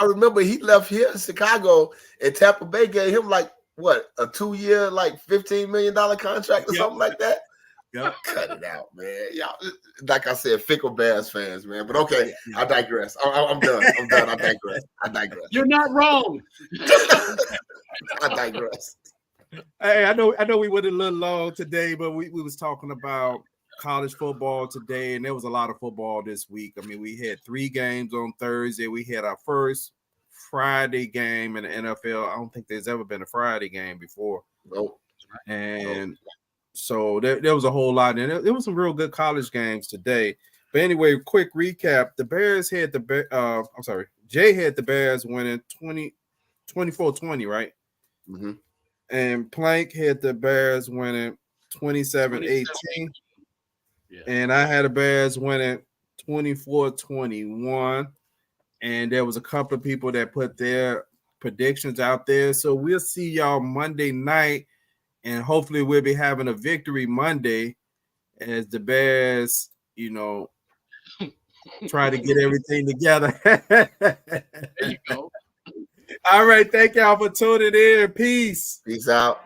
I remember he left here in Chicago, and Tampa Bay gave him like what, a 2-year, like $15 million contract or something like that. Yep. Cut it out, man. Y'all, like I said, fickle Bears fans, man. But okay, I digress. I'm done. I digress. You're not wrong. I digress. Hey, I know we went a little long today, but we was talking about college football today, and there was a lot of football this week. I mean, we had 3 games on Thursday. We had our first Friday game in the NFL. I don't think there's ever been a Friday game before. Nope. And so there was a whole lot, and there was some real good college games today. But anyway, quick recap: the Bears had Jay had the Bears winning 24-20, right? Mm-hmm. And Plank had the Bears winning 27-18. Yeah. And I had the Bears winning 24-21. And there was a couple of people that put their predictions out there. So we'll see y'all Monday night. And hopefully we'll be having a victory Monday as the Bears, you know, try to get everything together. There you go. All right. Thank y'all for tuning in. Peace. Peace out.